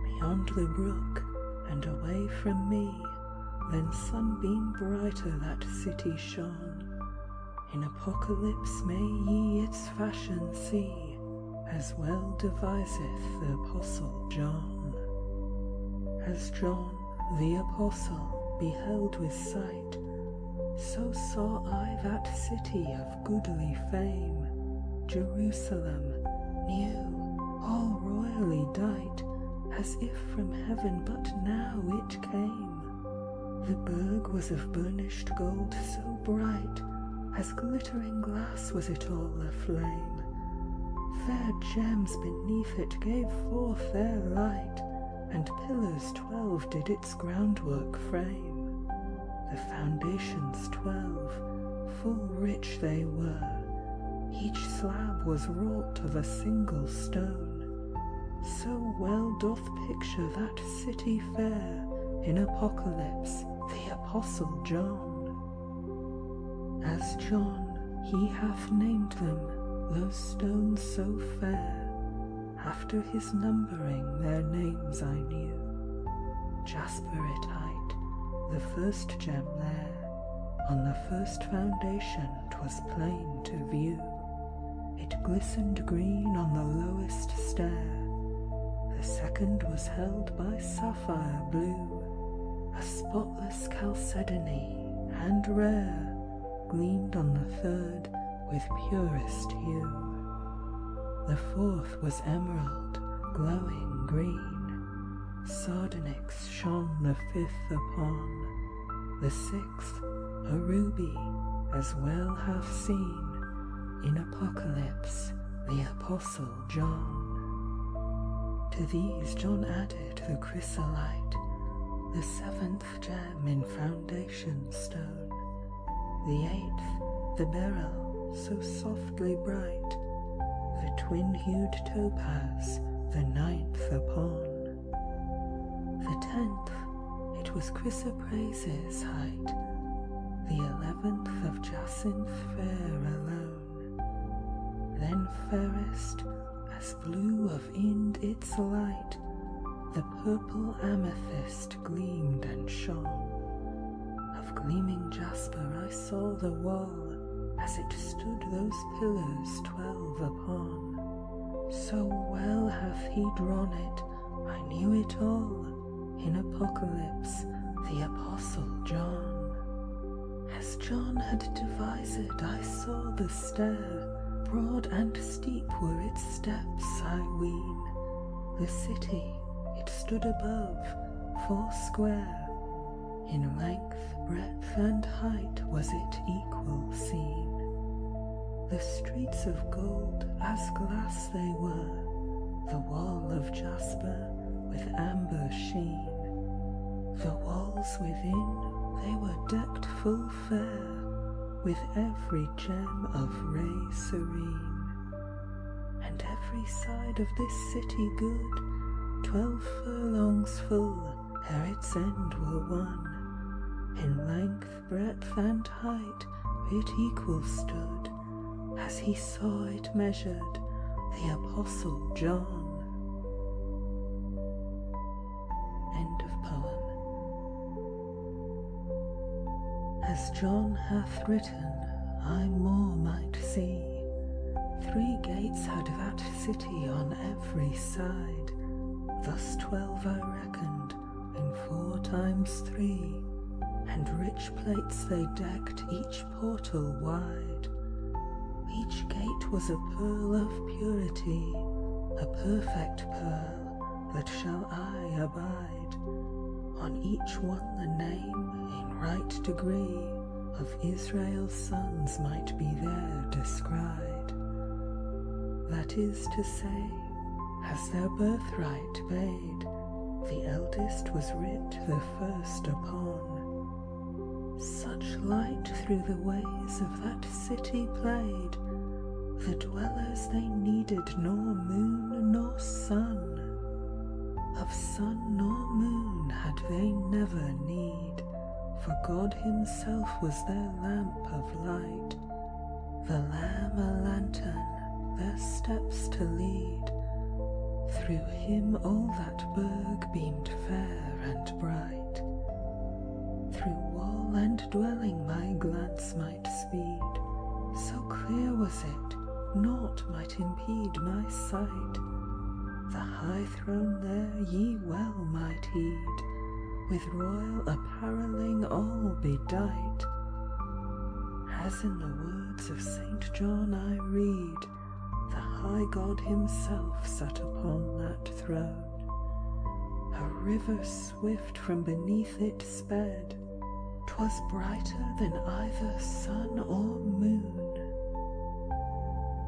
Speaker 1: Beyond the brook, and away from me, then sunbeam brighter that city shone. In apocalypse may ye its fashion see, as well deviseth the Apostle John. As John the Apostle beheld with sight, so saw I that city of goodly fame, Jerusalem, new, all royally dight, as if from heaven but now it came. The burg was of burnished gold so bright, as glittering glass was it all aflame. Fair gems beneath it gave forth their light, and pillars 12 did its groundwork frame. The foundations 12, full rich they were, each slab was wrought of a single stone. So well doth picture that city fair, in Apocalypse, the Apostle John. As John, he hath named them, those stones so fair. After his numbering their names I knew. Jasper it hight, the first gem there, on the first foundation 'twas plain to view. It glistened green on the lowest stair, the second was held by sapphire blue, a spotless chalcedony and rare gleamed on the third with purest hue. The fourth was emerald, glowing green, sardonyx shone the fifth upon, the sixth a ruby, as well hath seen in Apocalypse the Apostle John. To these John added the chrysolite, the seventh gem in foundation stone, the eighth the beryl so softly bright, the twin-hued topaz the ninth upon. The 10th it was chrysoprase's height, the 11th of jacinth fair alone. Then fairest, as blue of Ind its light, the purple amethyst gleamed and shone. Of gleaming jasper I saw the wall, as it stood those pillars 12 upon. So well hath he drawn it, I knew it all, in Apocalypse the Apostle John. As John had devised I saw the stair, broad and steep were its steps, I ween. The city, it stood above, 4 square, in length, breadth, and height was it equal seen. The streets of gold as glass they were, the wall of jasper with amber sheen. The walls within, they were decked full fair, with every gem of ray serene. And every side of this city good, 12 furlongs full, ere its end were won. In length, breadth, and height it equal stood, as he saw it measured, the Apostle John. End of poem. As John hath written, I more might see. 3 gates had that city on every side. Thus 12 I reckoned, in 4 times 3, and rich plates they decked each portal wide. Each gate was a pearl of purity, a perfect pearl that shall aye abide. On each one the name, in right degree, of Israel's sons might be there descried. That is to say, as their birthright bade, the eldest was writ the first upon. Such light through the ways of that city played, the dwellers they needed nor moon nor sun. Of sun nor moon had they never need, for God himself was their lamp of light, the Lamb a lantern, their steps to lead. Through him all that burg beamed fair and bright. Through wall and dwelling my glance might speed, so clear was it, naught might impede my sight. The high throne there ye well might heed, with royal apparelling all bedight. As in the words of St. John I read, the high God himself sat upon that throne. A river swift from beneath it sped, 'twas brighter than either sun or moon.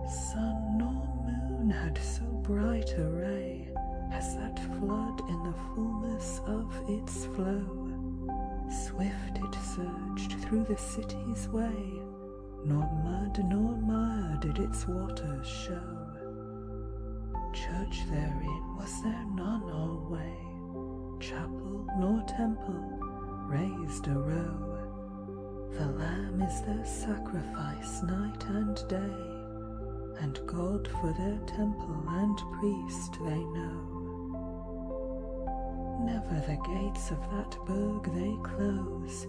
Speaker 1: Sun nor moon had so bright a ray as that flood in the fullness of its flow. Swift it surged through the city's way, nor mud nor mire did its waters show. Church therein was there none alway, chapel nor temple raised a row. The Lamb is their sacrifice night and day, and God for their temple and priest they know. Never the gates of that burg they close,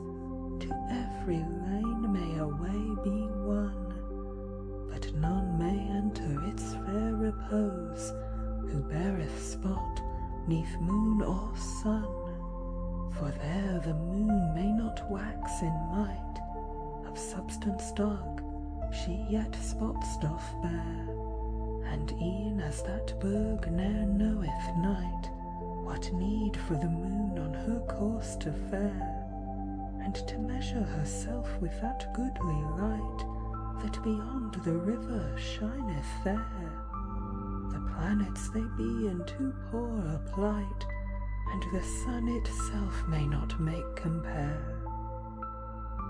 Speaker 1: to every lane may a way be won, but none may enter its fair repose, who beareth spot neath moon or sun. For there the moon may not wax in might, of substance dark she yet spots doth bear, and e'en as that burg ne'er knoweth night, what need for the moon on her course to fare, and to measure herself with that goodly light, that beyond the river shineth there. The planets they be in too poor a plight, and the sun itself may not make compare.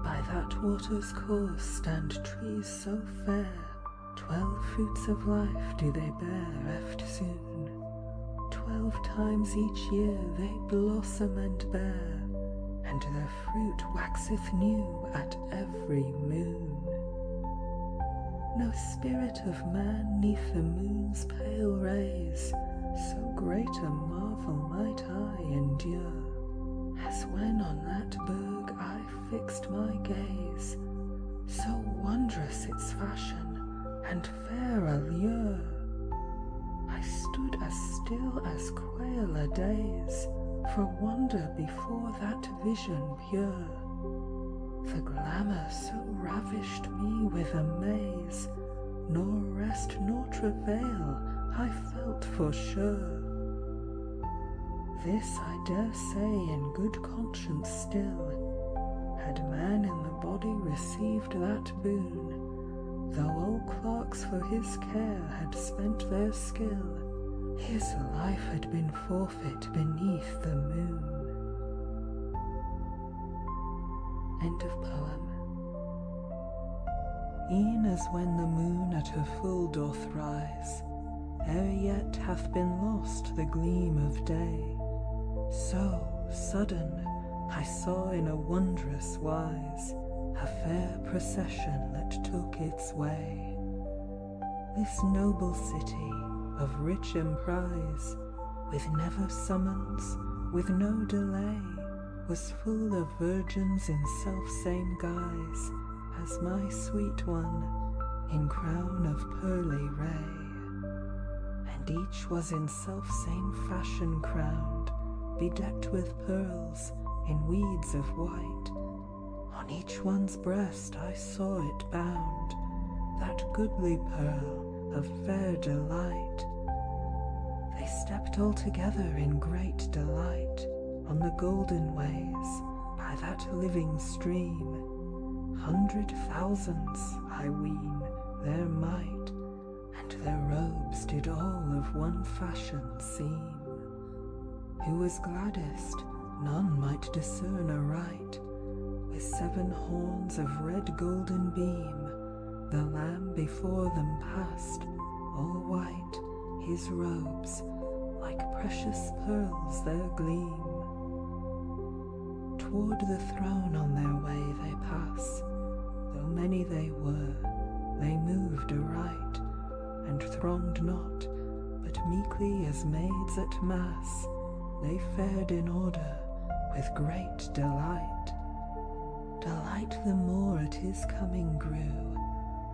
Speaker 1: By that water's course stand trees so fair, 12 fruits of life do they bear eftsoon. 12 times each year they blossom and bear, and their fruit waxeth new at every moon. No spirit of man neath the moon's pale rays, so great a marvel might I endure, as when on that burg I fixed my gaze, so wondrous its fashion and fair allure. I stood as still as quail a daze, for wonder before that vision pure. The glamour so ravished me with amaze, nor rest nor travail I felt for sure. This I dare say in good conscience still, had man in the body received that boon, though all clerks for his care had spent their skill, his life had been forfeit beneath the moon. End of poem. E'en as when the moon at her full doth rise, ere yet hath been lost the gleam of day, so sudden I saw in a wondrous wise a fair procession that took its way. This noble city of rich emprise, with never summons, with no delay, was full of virgins in self-same guise as my sweet one, in crown of pearly ray. And each was in self-same fashion crowned, bedecked with pearls in weeds of white. On each one's breast I saw it bound, that goodly pearl of fair delight. They stepped all together in great delight on the golden ways by that living stream. 100,000s, I ween, their might, and their robes did all of one fashion seem. Who was gladdest, none might discern aright. With 7 horns of red golden beam, the Lamb before them passed, all white, his robes like precious pearls their gleam. Toward the throne on their way they pass, though many they were, they moved aright, and thronged not, but meekly as maids at mass, they fared in order with great delight. Delight the more at his coming grew,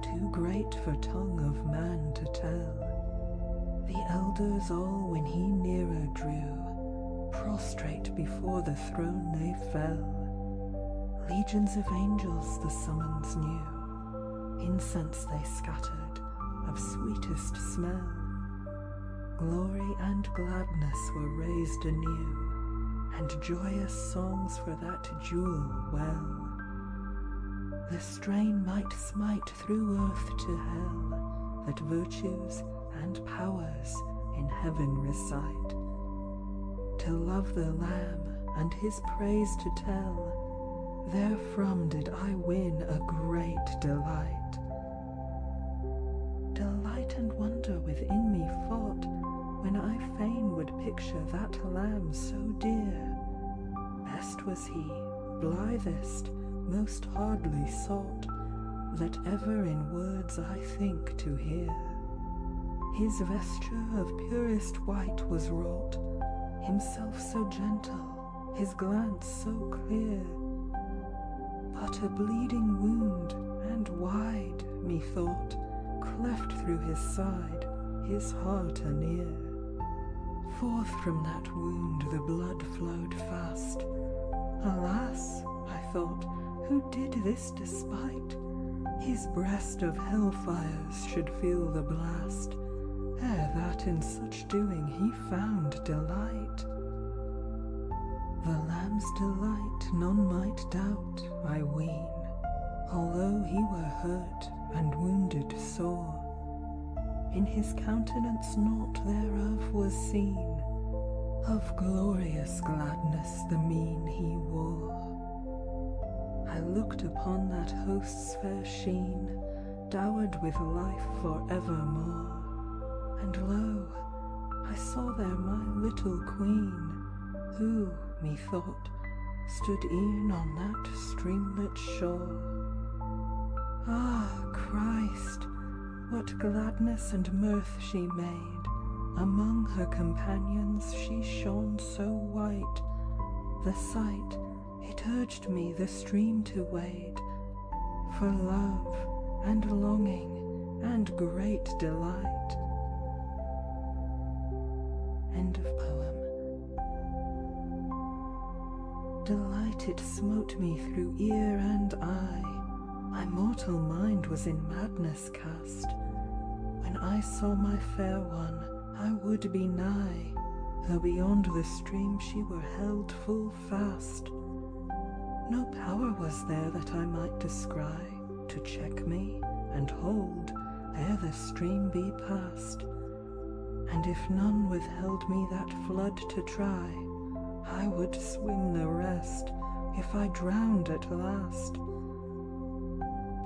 Speaker 1: too great for tongue of man to tell. The elders all when he nearer drew, prostrate before the throne they fell. Legions of angels the summons knew, incense they scattered of sweetest smell. Glory and gladness were raised anew, and joyous songs for that jewel well. The strain might smite through earth to hell, that virtues and powers in heaven recite. To love the Lamb and his praise to tell, therefrom did I win a great delight. Delight and wonder within me fought, when I fain would picture that Lamb so dear. Best was he, blithest, most hardly sought, that ever in words I think to hear. His vesture of purest white was wrought, himself so gentle, his glance so clear. But a bleeding wound, and wide, methought, cleft through his side, his heart anear. Forth from that wound the blood flowed fast. Alas, I thought, who did this despite? His breast of hellfires should feel the blast, ere that in such doing he found delight. The Lamb's delight none might doubt, I ween, although he were hurt and wounded sore. In his countenance naught thereof was seen, of glorious gladness the mien he wore. I looked upon that host's fair sheen, dowered with life for evermore, and lo, I saw there my little queen, who, methought, stood e'en on that streamlet shore. Ah, Christ, what gladness and mirth she made! Among her companions she shone so white, the sight, it urged me the stream to wade, for love and longing and great delight. End of poem. Delight it smote me through ear and eye, my mortal mind was in madness cast. When I saw my fair one, I would be nigh, though beyond the stream she were held full fast. No power was there that I might descry, to check me and hold ere the stream be past. And if none withheld me that flood to try, I would swim the rest, if I drowned at last.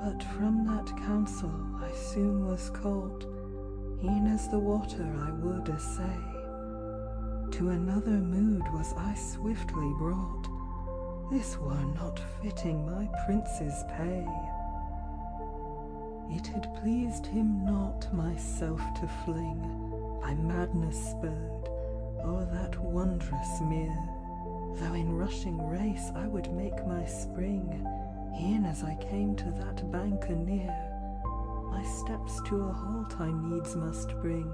Speaker 1: But from that counsel I soon was caught, e'en as the water I would essay. To another mood was I swiftly brought, this were not fitting my prince's pay. It had pleased him not myself to fling, by madness spurred, o'er that wondrous mere. Though in rushing race I would make my spring, e'en as I came to that bank anear, my steps to a halt I needs must bring.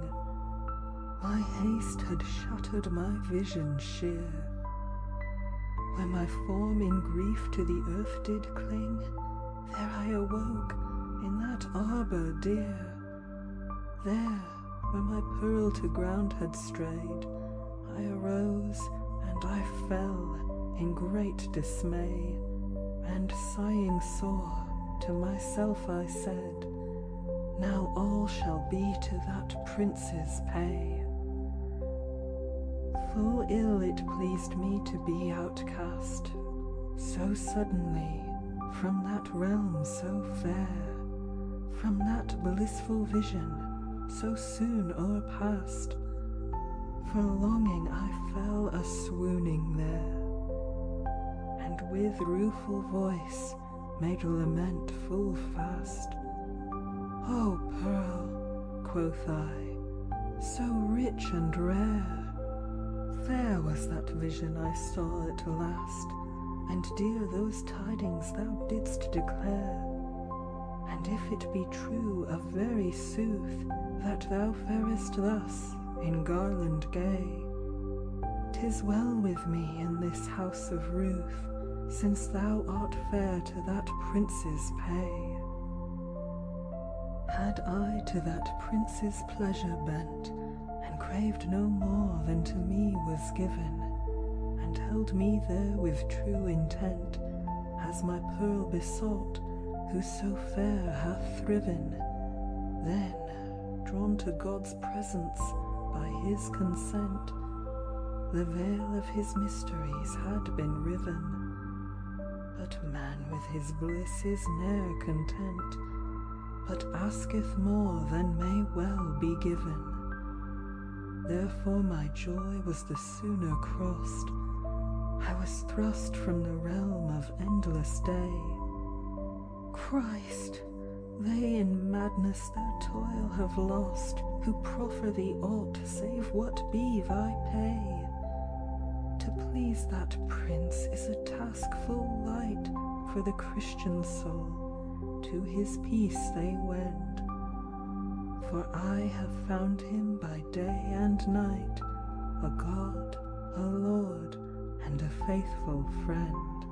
Speaker 1: My haste had shattered my vision sheer. Where my form in grief to the earth did cling, there I awoke, in that arbour dear. There, where my pearl to ground had strayed, I arose, and I fell in great dismay, and sighing sore, to myself I said, now all shall be to that prince's pay. Full ill it pleased me to be outcast, so suddenly, from that realm so fair, from that blissful vision, so soon o'erpast. For longing I fell a swooning there, and with rueful voice made lament full fast. O pearl, quoth I, so rich and rare, fair was that vision I saw at last, and dear those tidings thou didst declare. And if it be true of very sooth that thou farest thus in garland gay, 'tis well with me in this house of ruth, since thou art fair to that prince's pay. Had I to that prince's pleasure bent, and craved no more than to me was given, and held me there with true intent, as my pearl besought, who so fair hath thriven, then, drawn to God's presence by his consent, the veil of his mysteries had been riven. But man with his bliss is ne'er content, but asketh more than may well be given. Therefore my joy was the sooner crossed, I was thrust from the realm of endless day. Christ, they in madness their toil have lost, who proffer thee aught save what be thy pay. To please that prince is a task full light for the Christian soul, to his peace they wend. For I have found him by day and night, a God, a Lord, and a faithful friend.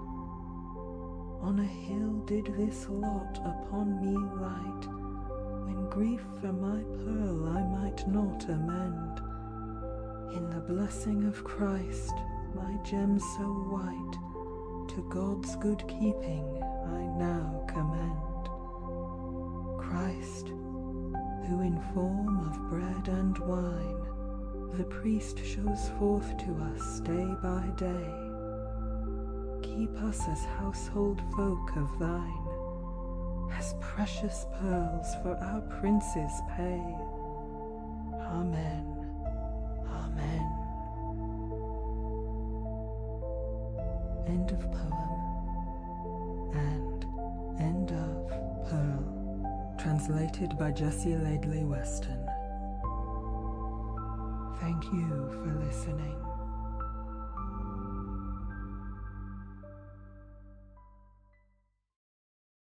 Speaker 1: On a hill did this lot upon me light, when grief for my pearl I might not amend. In the blessing of Christ, my gem so white, to God's good keeping I now commend. Christ, who in form of bread and wine, the priest shows forth to us day by day, keep us as household folk of thine, as precious pearls for our prince's pay. Amen. Amen. End of poem. And end of Pearl. Translated by Jessie Weston. Thank you for listening.